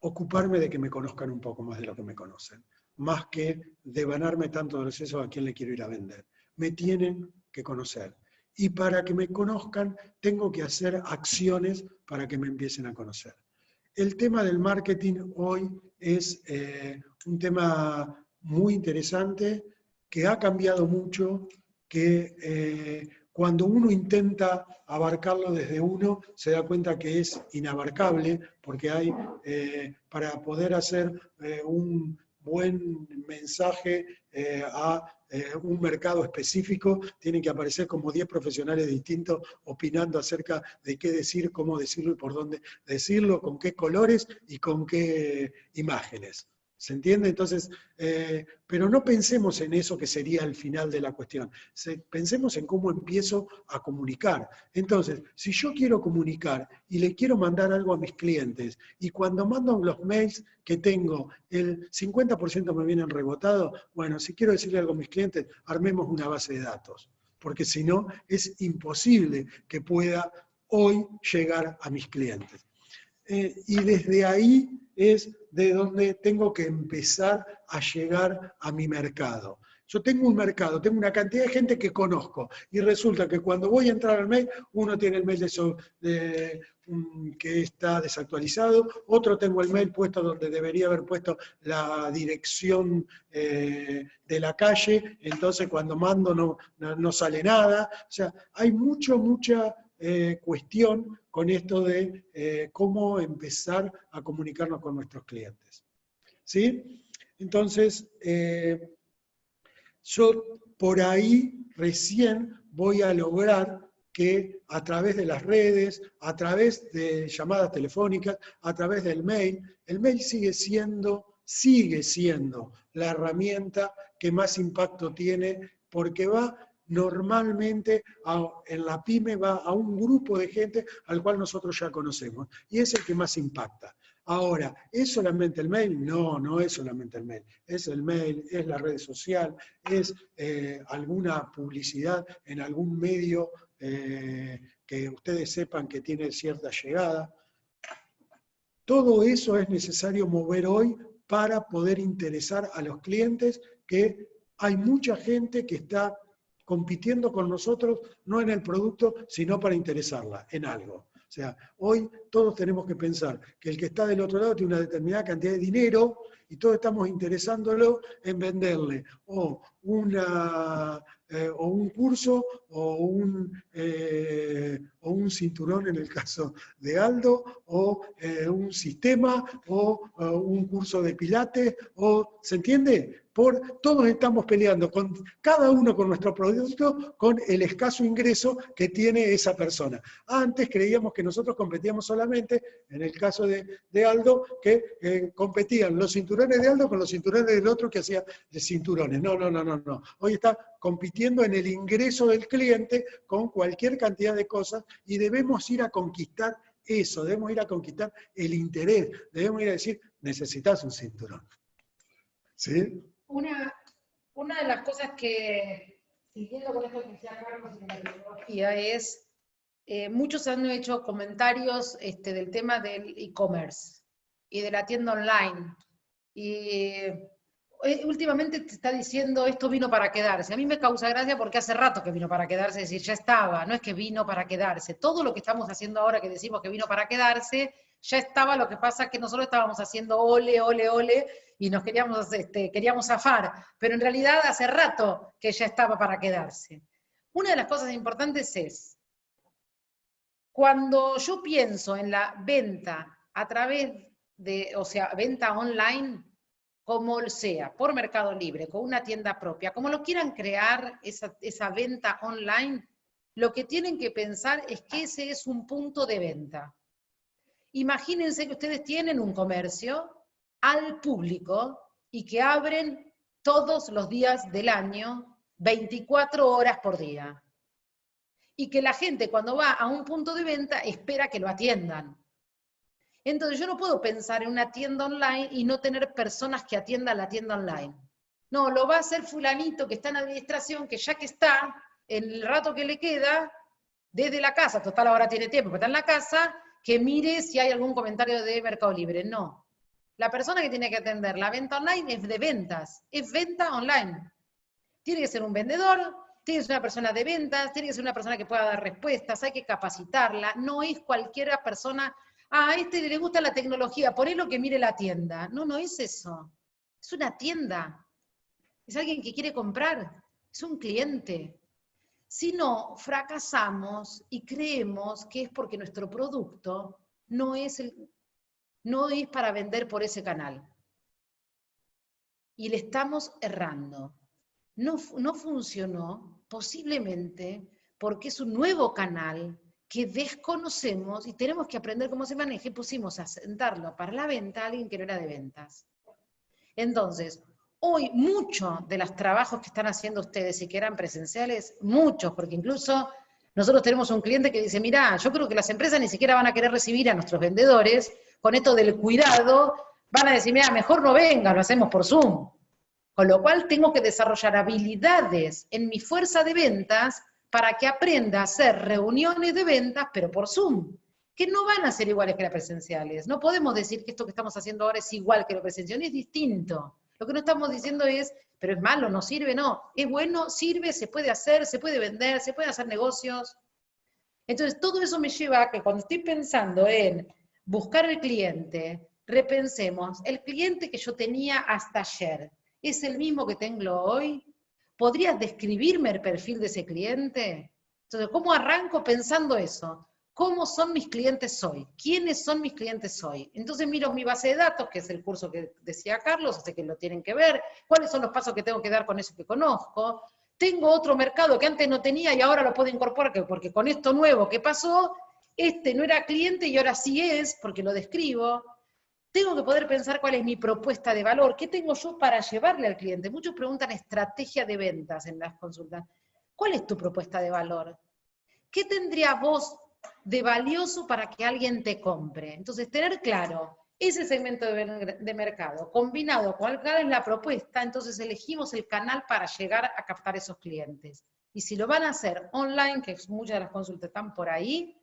ocuparme de que me conozcan un poco más de lo que me conocen, más que devanarme tanto del eso a quién le quiero ir a vender. Me tienen que conocer. Y para que me conozcan, tengo que hacer acciones para que me empiecen a conocer. El tema del marketing hoy es un tema muy interesante, que ha cambiado mucho, que cuando uno intenta abarcarlo desde uno, se da cuenta que es inabarcable, porque hay, para poder hacer un buen mensaje a un mercado específico, tienen que aparecer como 10 profesionales distintos opinando acerca de qué decir, cómo decirlo y por dónde decirlo, con qué colores y con qué imágenes. ¿Se entiende? Entonces, pero no pensemos en eso que sería el final de la cuestión. Pensemos en cómo empiezo a comunicar. Entonces, si yo quiero comunicar y le quiero mandar algo a mis clientes, y cuando mando los mails que tengo, el 50% me vienen rebotados, bueno, si quiero decirle algo a mis clientes, armemos una base de datos. Porque si no, es imposible que pueda hoy llegar a mis clientes. Y desde ahí es de donde tengo que empezar a llegar a mi mercado. Yo tengo un mercado, tengo una cantidad de gente que conozco, y resulta que cuando voy a entrar al mail, uno tiene el mail que está desactualizado, otro tengo el mail puesto donde debería haber puesto la dirección de la calle, entonces cuando mando no sale nada. O sea, hay mucha cuestión con esto de cómo empezar a comunicarnos con nuestros clientes. ¿Sí? Entonces, yo por ahí recién voy a lograr que a través de las redes, a través de llamadas telefónicas, a través del mail, el mail sigue siendo la herramienta que más impacto tiene, porque va normalmente en la pyme, va a un grupo de gente al cual nosotros ya conocemos, y es el que más impacta. Ahora, ¿es solamente el mail? No, no es solamente el mail. Es el mail, es la red social, es alguna publicidad en algún medio que ustedes sepan que tiene cierta llegada. Todo eso es necesario mover hoy para poder interesar a los clientes, que hay mucha gente que está compitiendo con nosotros, no en el producto, sino para interesarla en algo. O sea, hoy todos tenemos que pensar que el que está del otro lado tiene una determinada cantidad de dinero y todos estamos interesándolo en venderle o un curso o un cinturón en el caso de Aldo, o un sistema o un curso de pilates, ¿se entiende? todos estamos peleando, cada uno con nuestro producto, con el escaso ingreso que tiene esa persona. Antes creíamos que nosotros competíamos solamente, en el caso de Aldo, que competían los cinturones de Aldo con los cinturones del otro que hacía de cinturones. No. Hoy está compitiendo en el ingreso del cliente con cualquier cantidad de cosas y debemos ir a conquistar eso, debemos ir a conquistar el interés, debemos ir a decir, necesitas un cinturón. ¿Sí? Una de las cosas que, siguiendo con esto que decía Carlos en la tecnología, es, muchos han hecho comentarios del tema del e-commerce y de la tienda online. Y últimamente te está diciendo, esto vino para quedarse. A mí me causa gracia porque hace rato que vino para quedarse, es decir, ya estaba, no es que vino para quedarse. Todo lo que estamos haciendo ahora que decimos que vino para quedarse, ya estaba, lo que pasa es que nosotros estábamos haciendo ole, y nos queríamos zafar, pero en realidad hace rato que ya estaba para quedarse. Una de las cosas importantes es, cuando yo pienso en la venta a través de, o sea, venta online, como sea, por Mercado Libre, con una tienda propia, como lo quieran crear, esa venta online, lo que tienen que pensar es que ese es un punto de venta. Imagínense que ustedes tienen un comercio al público y que abren todos los días del año, 24 horas por día. Y que la gente cuando va a un punto de venta espera que lo atiendan. Entonces yo no puedo pensar en una tienda online y no tener personas que atiendan la tienda online. No, lo va a hacer fulanito que está en administración, que ya que está, en el rato que le queda, desde la casa, total ahora tiene tiempo, pero está en la casa, que mire si hay algún comentario de Mercado Libre. No. La persona que tiene que atender la venta online es de ventas, es venta online. Tiene que ser un vendedor, tiene que ser una persona de ventas, tiene que ser una persona que pueda dar respuestas, hay que capacitarla, no es cualquier persona, a este le gusta la tecnología, ponelo que mire la tienda. No es eso. Es una tienda. Es alguien que quiere comprar, es un cliente. Si no, fracasamos y creemos que es porque nuestro producto no es para vender por ese canal. Y le estamos errando. No funcionó, posiblemente, porque es un nuevo canal que desconocemos y tenemos que aprender cómo se maneja y pusimos a sentarlo para la venta a alguien que no era de ventas. Entonces, hoy muchos de los trabajos que están haciendo ustedes y que eran presenciales, muchos, porque incluso nosotros tenemos un cliente que dice, mirá, yo creo que las empresas ni siquiera van a querer recibir a nuestros vendedores con esto del cuidado, van a decir, mirá, mejor no venga, lo hacemos por Zoom. Con lo cual tengo que desarrollar habilidades en mi fuerza de ventas para que aprenda a hacer reuniones de ventas, pero por Zoom, que no van a ser iguales que las presenciales. No podemos decir que esto que estamos haciendo ahora es igual que lo presencial, es distinto. Lo que no estamos diciendo es, pero es malo, no sirve, no. Es bueno, sirve, se puede hacer, se puede vender, se puede hacer negocios. Entonces, todo eso me lleva a que cuando estoy pensando en buscar el cliente, repensemos, el cliente que yo tenía hasta ayer, ¿es el mismo que tengo hoy? ¿Podrías describirme el perfil de ese cliente? Entonces, ¿cómo arranco pensando eso? ¿Cómo son mis clientes hoy? ¿Quiénes son mis clientes hoy? Entonces miro mi base de datos, que es el curso que decía Carlos, así que lo tienen que ver. ¿Cuáles son los pasos que tengo que dar con eso que conozco? Tengo otro mercado que antes no tenía y ahora lo puedo incorporar, porque con esto nuevo que pasó, este no era cliente y ahora sí es, porque lo describo. Tengo que poder pensar cuál es mi propuesta de valor, qué tengo yo para llevarle al cliente. Muchos preguntan estrategia de ventas en las consultas. ¿Cuál es tu propuesta de valor? ¿Qué tendría vos de valioso para que alguien te compre? Entonces, tener claro ese segmento de mercado, combinado con cuál es la propuesta, entonces elegimos el canal para llegar a captar esos clientes. Y si lo van a hacer online, que muchas de las consultas están por ahí,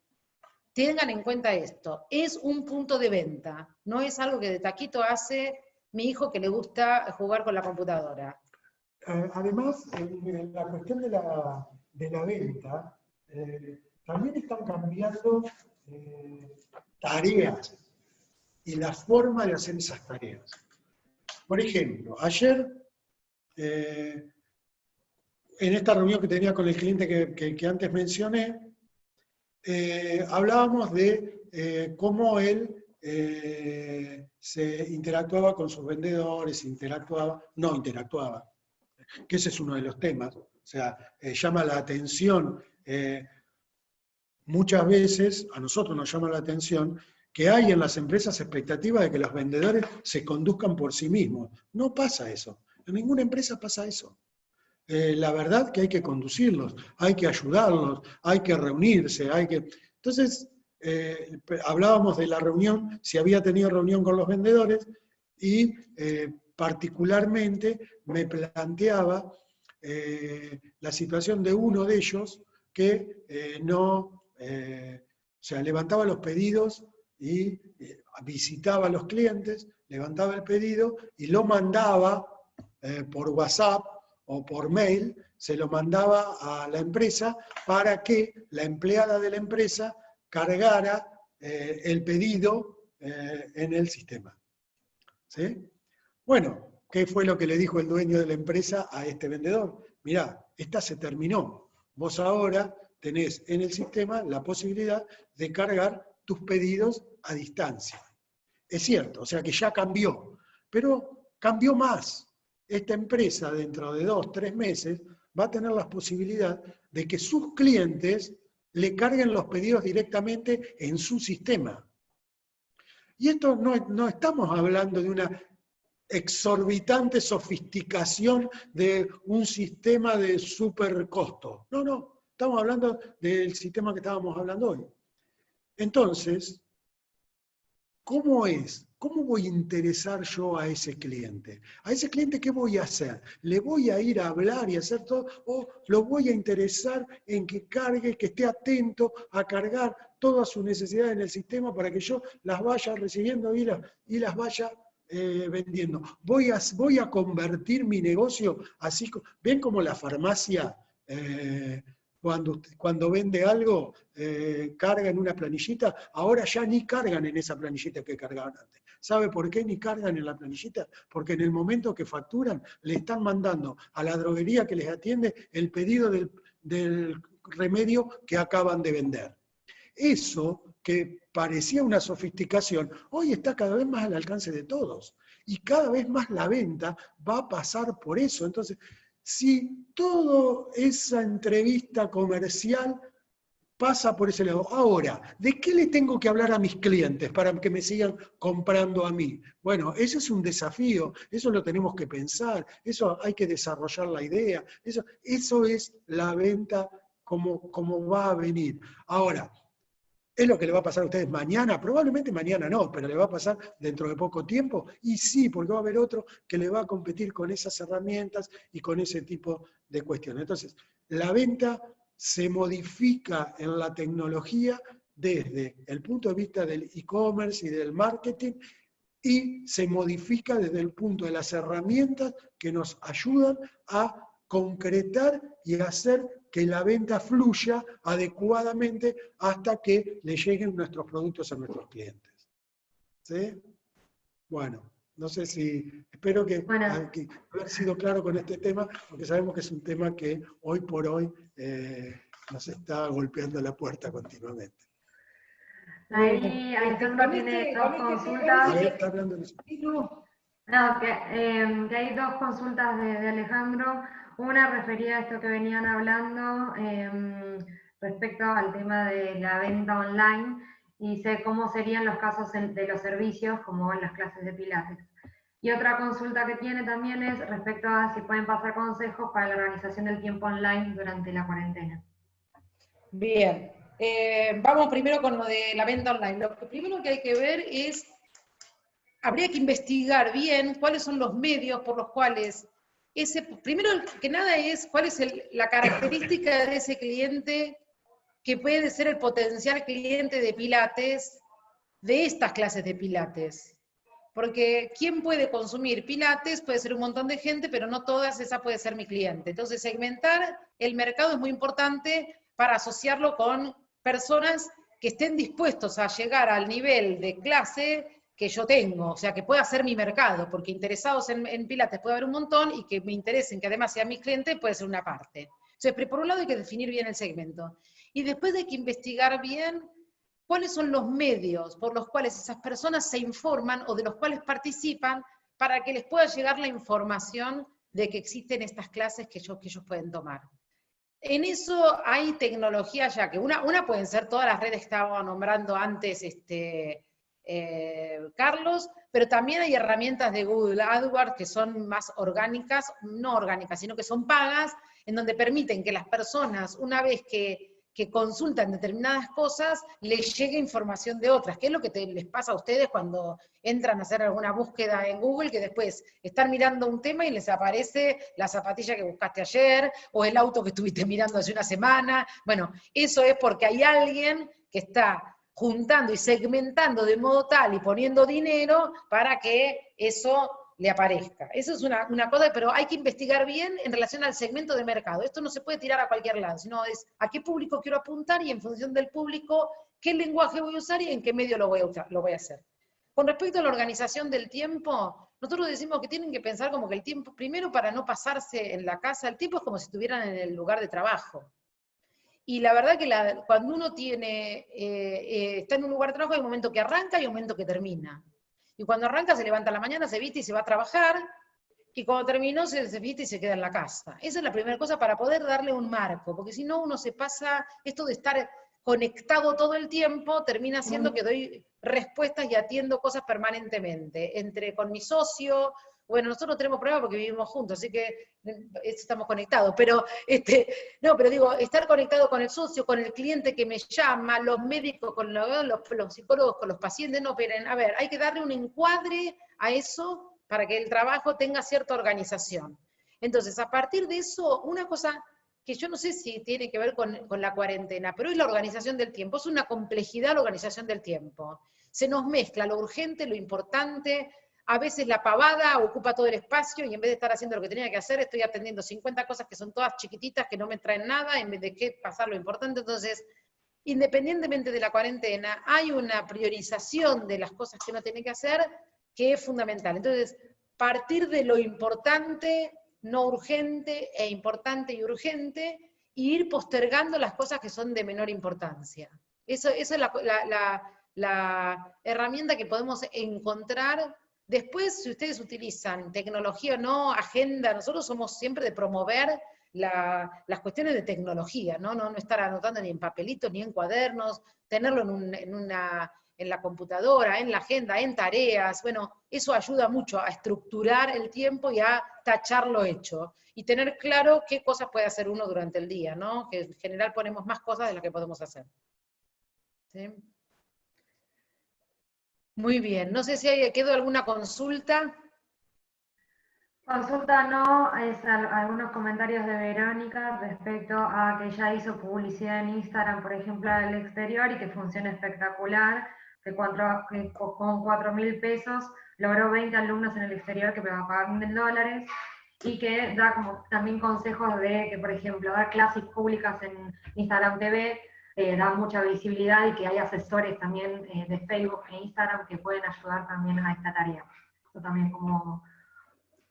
tengan en cuenta esto, es un punto de venta, no es algo que de taquito hace mi hijo que le gusta jugar con la computadora. Además, la cuestión de la venta, también están cambiando tareas y la forma de hacer esas tareas. Por ejemplo, ayer, en esta reunión que tenía con el cliente que antes mencioné, hablábamos de cómo él se interactuaba con sus vendedores, no interactuaba, que ese es uno de los temas, o sea, llama la atención, muchas veces a nosotros nos llama la atención que hay en las empresas expectativas de que los vendedores se conduzcan por sí mismos. No pasa eso, en ninguna empresa pasa eso. La verdad que hay que conducirlos, hay que ayudarlos, hay que reunirse, Entonces, hablábamos de la reunión, si había tenido reunión con los vendedores, y particularmente me planteaba la situación de uno de ellos que levantaba los pedidos y visitaba a los clientes, levantaba el pedido y lo mandaba por WhatsApp o por mail, se lo mandaba a la empresa para que la empleada de la empresa cargara el pedido en el sistema. ¿Sí? Bueno, ¿qué fue lo que le dijo el dueño de la empresa a este vendedor? Mirá, esta se terminó. Vos ahora tenés en el sistema la posibilidad de cargar tus pedidos a distancia. Es cierto, o sea que ya cambió, pero cambió más. Esta empresa dentro de 2, 3 meses va a tener la posibilidad de que sus clientes le carguen los pedidos directamente en su sistema. Y esto no estamos hablando de una exorbitante sofisticación de un sistema de super costo. No, estamos hablando del sistema que estábamos hablando hoy. Entonces, ¿cómo es? ¿Cómo voy a interesar yo a ese cliente? ¿A ese cliente qué voy a hacer? ¿Le voy a ir a hablar y hacer todo? ¿O lo voy a interesar en que cargue, que esté atento a cargar todas sus necesidades en el sistema para que yo las vaya recibiendo y las vaya vendiendo? Voy a convertir mi negocio así. ¿Ven como la farmacia cuando vende algo carga en una planillita? Ahora ya ni cargan en esa planillita que cargaban antes. ¿Sabe por qué ni cargan en la planillita? Porque en el momento que facturan le están mandando a la droguería que les atiende el pedido del remedio que acaban de vender. Eso que parecía una sofisticación, hoy está cada vez más al alcance de todos. Y cada vez más la venta va a pasar por eso. Entonces, si toda esa entrevista comercial pasa por ese lado. Ahora, ¿de qué le tengo que hablar a mis clientes para que me sigan comprando a mí? Bueno, ese es un desafío, eso lo tenemos que pensar, eso hay que desarrollar la idea, eso es la venta como va a venir. Ahora, ¿es lo que le va a pasar a ustedes mañana? Probablemente mañana no, pero le va a pasar dentro de poco tiempo. Y sí, porque va a haber otro que le va a competir con esas herramientas y con ese tipo de cuestiones. Entonces, la venta se modifica en la tecnología desde el punto de vista del e-commerce y del marketing, y se modifica desde el punto de las herramientas que nos ayudan a concretar y hacer que la venta fluya adecuadamente hasta que le lleguen nuestros productos a nuestros clientes. ¿Sí? Bueno, no sé si, espero que haber sido claro con este tema, porque sabemos que es un tema que hoy por hoy nos está golpeando la puerta continuamente. Ahí Alejandro tiene dos consultas. A ver, está hablando de eso. No, que hay dos consultas de Alejandro. Una referida a esto que venían hablando respecto al tema de la venta online, y dice cómo serían los casos de los servicios, como en las clases de Pilates. Y otra consulta que tiene también es respecto a si pueden pasar consejos para la organización del tiempo online durante la cuarentena. Bien, vamos primero con lo de la venta online. Lo primero que hay que ver es, habría que investigar bien cuáles son los medios por los cuales, primero que nada es cuál es la característica de ese cliente que puede ser el potencial cliente de Pilates, de estas clases de Pilates. Porque ¿quién puede consumir Pilates? Puede ser un montón de gente, pero no todas, esa puede ser mi cliente. Entonces, segmentar el mercado es muy importante para asociarlo con personas que estén dispuestos a llegar al nivel de clase que yo tengo, o sea, que pueda ser mi mercado, porque interesados en Pilates puede haber un montón, y que me interesen que además sea mi cliente puede ser una parte. Entonces, por un lado hay que definir bien el segmento. Y después hay que investigar bien cuáles son los medios por los cuales esas personas se informan o de los cuales participan para que les pueda llegar la información de que existen estas clases que ellos pueden tomar. En eso hay tecnología ya, que una pueden ser todas las redes que estaba nombrando antes Carlos, pero también hay herramientas de Google AdWords que son más orgánicas, no orgánicas, sino que son pagas, en donde permiten que las personas, una vez que consultan determinadas cosas, les llegue información de otras, que es lo que les pasa a ustedes cuando entran a hacer alguna búsqueda en Google, que después están mirando un tema y les aparece la zapatilla que buscaste ayer, o el auto que estuviste mirando hace una semana. Bueno, eso es porque hay alguien que está juntando y segmentando de modo tal y poniendo dinero para que eso le aparezca. Eso es una cosa, pero hay que investigar bien en relación al segmento de mercado. Esto no se puede tirar a cualquier lado, sino es a qué público quiero apuntar y en función del público, qué lenguaje voy a usar y en qué medio lo voy a hacer. Con respecto a la organización del tiempo, nosotros decimos que tienen que pensar como que el tiempo, primero para no pasarse en la casa, el tiempo es como si estuvieran en el lugar de trabajo. Y la verdad que cuando uno está en un lugar de trabajo hay un momento que arranca y un momento que termina. Y cuando arranca se levanta a la mañana, se viste y se va a trabajar, y cuando terminó se viste y se queda en la casa. Esa es la primera cosa para poder darle un marco, porque si no uno se pasa, esto de estar conectado todo el tiempo, termina siendo que doy respuestas y atiendo cosas permanentemente, con mi socio. Bueno, nosotros tenemos problemas porque vivimos juntos, así que estamos conectados, pero, no, pero digo, estar conectado con el socio, con el cliente que me llama, los médicos, con los psicólogos, con los pacientes, no, pero a ver, hay que darle un encuadre a eso para que el trabajo tenga cierta organización. Entonces, a partir de eso, una cosa que yo no sé si tiene que ver con la cuarentena, pero es la organización del tiempo, es una complejidad la organización del tiempo. Se nos mezcla lo urgente, lo importante. A veces la pavada ocupa todo el espacio y en vez de estar haciendo lo que tenía que hacer, estoy atendiendo 50 cosas que son todas chiquititas, que no me traen nada, en vez de qué pasar lo importante. Entonces, independientemente de la cuarentena, hay una priorización de las cosas que uno tiene que hacer que es fundamental. Entonces, partir de lo importante, no urgente, e importante y urgente, e ir postergando las cosas que son de menor importancia. Eso es la herramienta que podemos encontrar. Después, si ustedes utilizan tecnología o no, agenda, nosotros somos siempre de promover las cuestiones de tecnología, no estar anotando ni en papelitos ni en cuadernos, tenerlo en la computadora, en la agenda, en tareas. Bueno, eso ayuda mucho a estructurar el tiempo y a tachar lo hecho. Y tener claro qué cosas puede hacer uno durante el día, ¿no? Que en general ponemos más cosas de las que podemos hacer. ¿Sí? Muy bien, no sé si quedó alguna consulta. Consulta no, es algunos comentarios de Verónica respecto a que ella hizo publicidad en Instagram, por ejemplo, al exterior y que funciona espectacular, que con 4.000 pesos logró 20 alumnos en el exterior que me van a pagar $1.000 y que da como también consejos de que, por ejemplo, dar clases públicas en Instagram TV, da mucha visibilidad y que hay asesores también de Facebook e Instagram que pueden ayudar también a esta tarea. Eso también como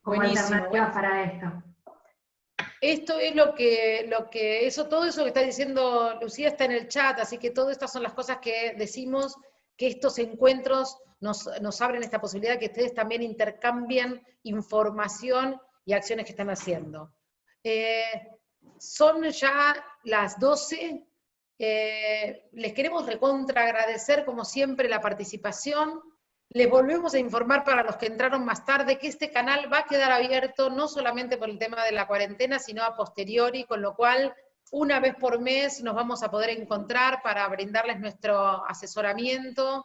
alternativas para esto. Esto es todo eso que está diciendo Lucía está en el chat, así que todas estas son las cosas que decimos, que estos encuentros nos abren esta posibilidad de que ustedes también intercambien información y acciones que están haciendo. Son ya las 12, les queremos recontra agradecer como siempre la participación. Les volvemos a informar para los que entraron más tarde que este canal va a quedar abierto no solamente por el tema de la cuarentena, sino a posteriori, con lo cual una vez por mes nos vamos a poder encontrar para brindarles nuestro asesoramiento,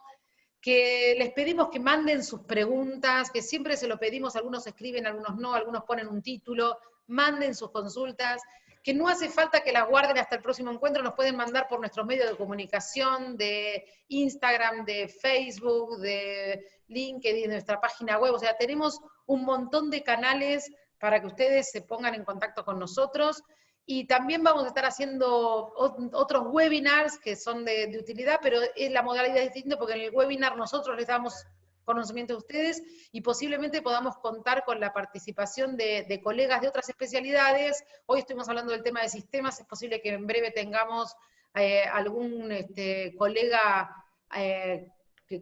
que les pedimos que manden sus preguntas, que siempre se lo pedimos, algunos escriben, algunos no, algunos ponen un título, manden sus consultas, que no hace falta que las guarden hasta el próximo encuentro, nos pueden mandar por nuestros medios de comunicación, de Instagram, de Facebook, de LinkedIn, de nuestra página web, o sea, tenemos un montón de canales para que ustedes se pongan en contacto con nosotros, y también vamos a estar haciendo otros webinars que son de utilidad, pero la modalidad es distinta porque en el webinar nosotros les damos conocimiento a ustedes y posiblemente podamos contar con la participación de colegas de otras especialidades. Hoy estuvimos hablando del tema de sistemas, es posible que en breve tengamos algún colega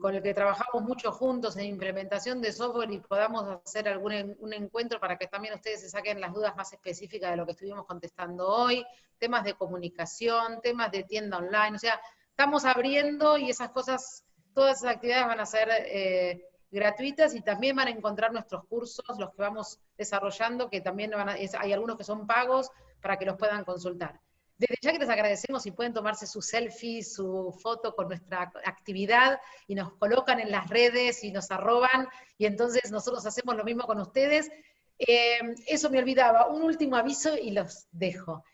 con el que trabajamos mucho juntos en implementación de software y podamos hacer un encuentro para que también ustedes se saquen las dudas más específicas de lo que estuvimos contestando hoy, temas de comunicación, temas de tienda online, o sea, estamos abriendo y esas cosas, todas esas actividades van a ser gratuitas y también van a encontrar nuestros cursos, los que vamos desarrollando, que también hay algunos que son pagos para que los puedan consultar. Desde ya que les agradecemos si pueden tomarse su selfie, su foto con nuestra actividad y nos colocan en las redes y nos arroban y entonces nosotros hacemos lo mismo con ustedes. Eso me olvidaba, un último aviso y los dejo.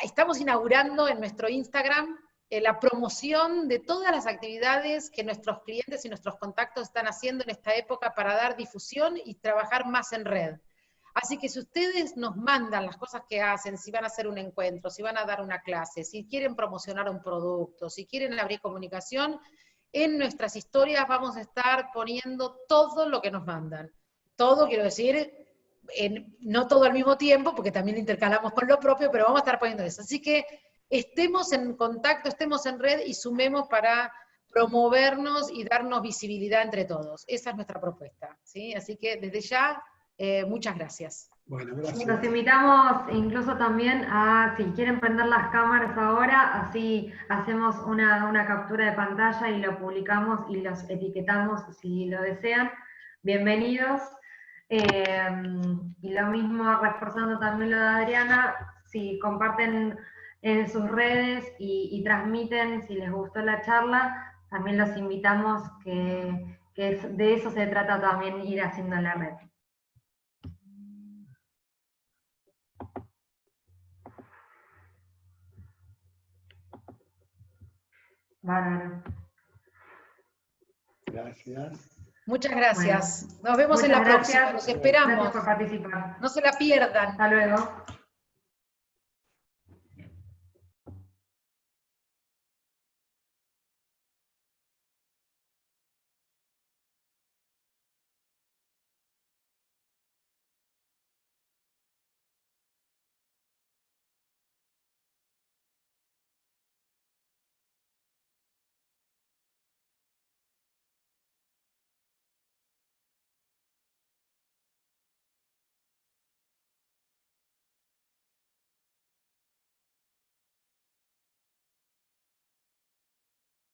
Estamos inaugurando en nuestro Instagram la promoción de todas las actividades que nuestros clientes y nuestros contactos están haciendo en esta época para dar difusión y trabajar más en red. Así que si ustedes nos mandan las cosas que hacen, si van a hacer un encuentro, si van a dar una clase, si quieren promocionar un producto, si quieren abrir comunicación, en nuestras historias vamos a estar poniendo todo lo que nos mandan. Todo, quiero decir, no todo al mismo tiempo, porque también intercalamos con lo propio, pero vamos a estar poniendo eso. Así que estemos en contacto, estemos en red y sumemos para promovernos y darnos visibilidad entre todos. Esa es nuestra propuesta, ¿sí? Así que desde ya, muchas gracias. Bueno, gracias. Los invitamos incluso también a, si quieren prender las cámaras ahora, así hacemos una captura de pantalla y lo publicamos y los etiquetamos si lo desean. Bienvenidos. Y lo mismo, reforzando también lo de Adriana, si comparten en sus redes y transmiten, si les gustó la charla, también los invitamos que de eso se trata también, ir haciendo la red. Bárbaro. Gracias. Muchas gracias. Bueno, nos vemos en la próxima. Los esperamos. Gracias por participar. No se la pierdan. Hasta luego.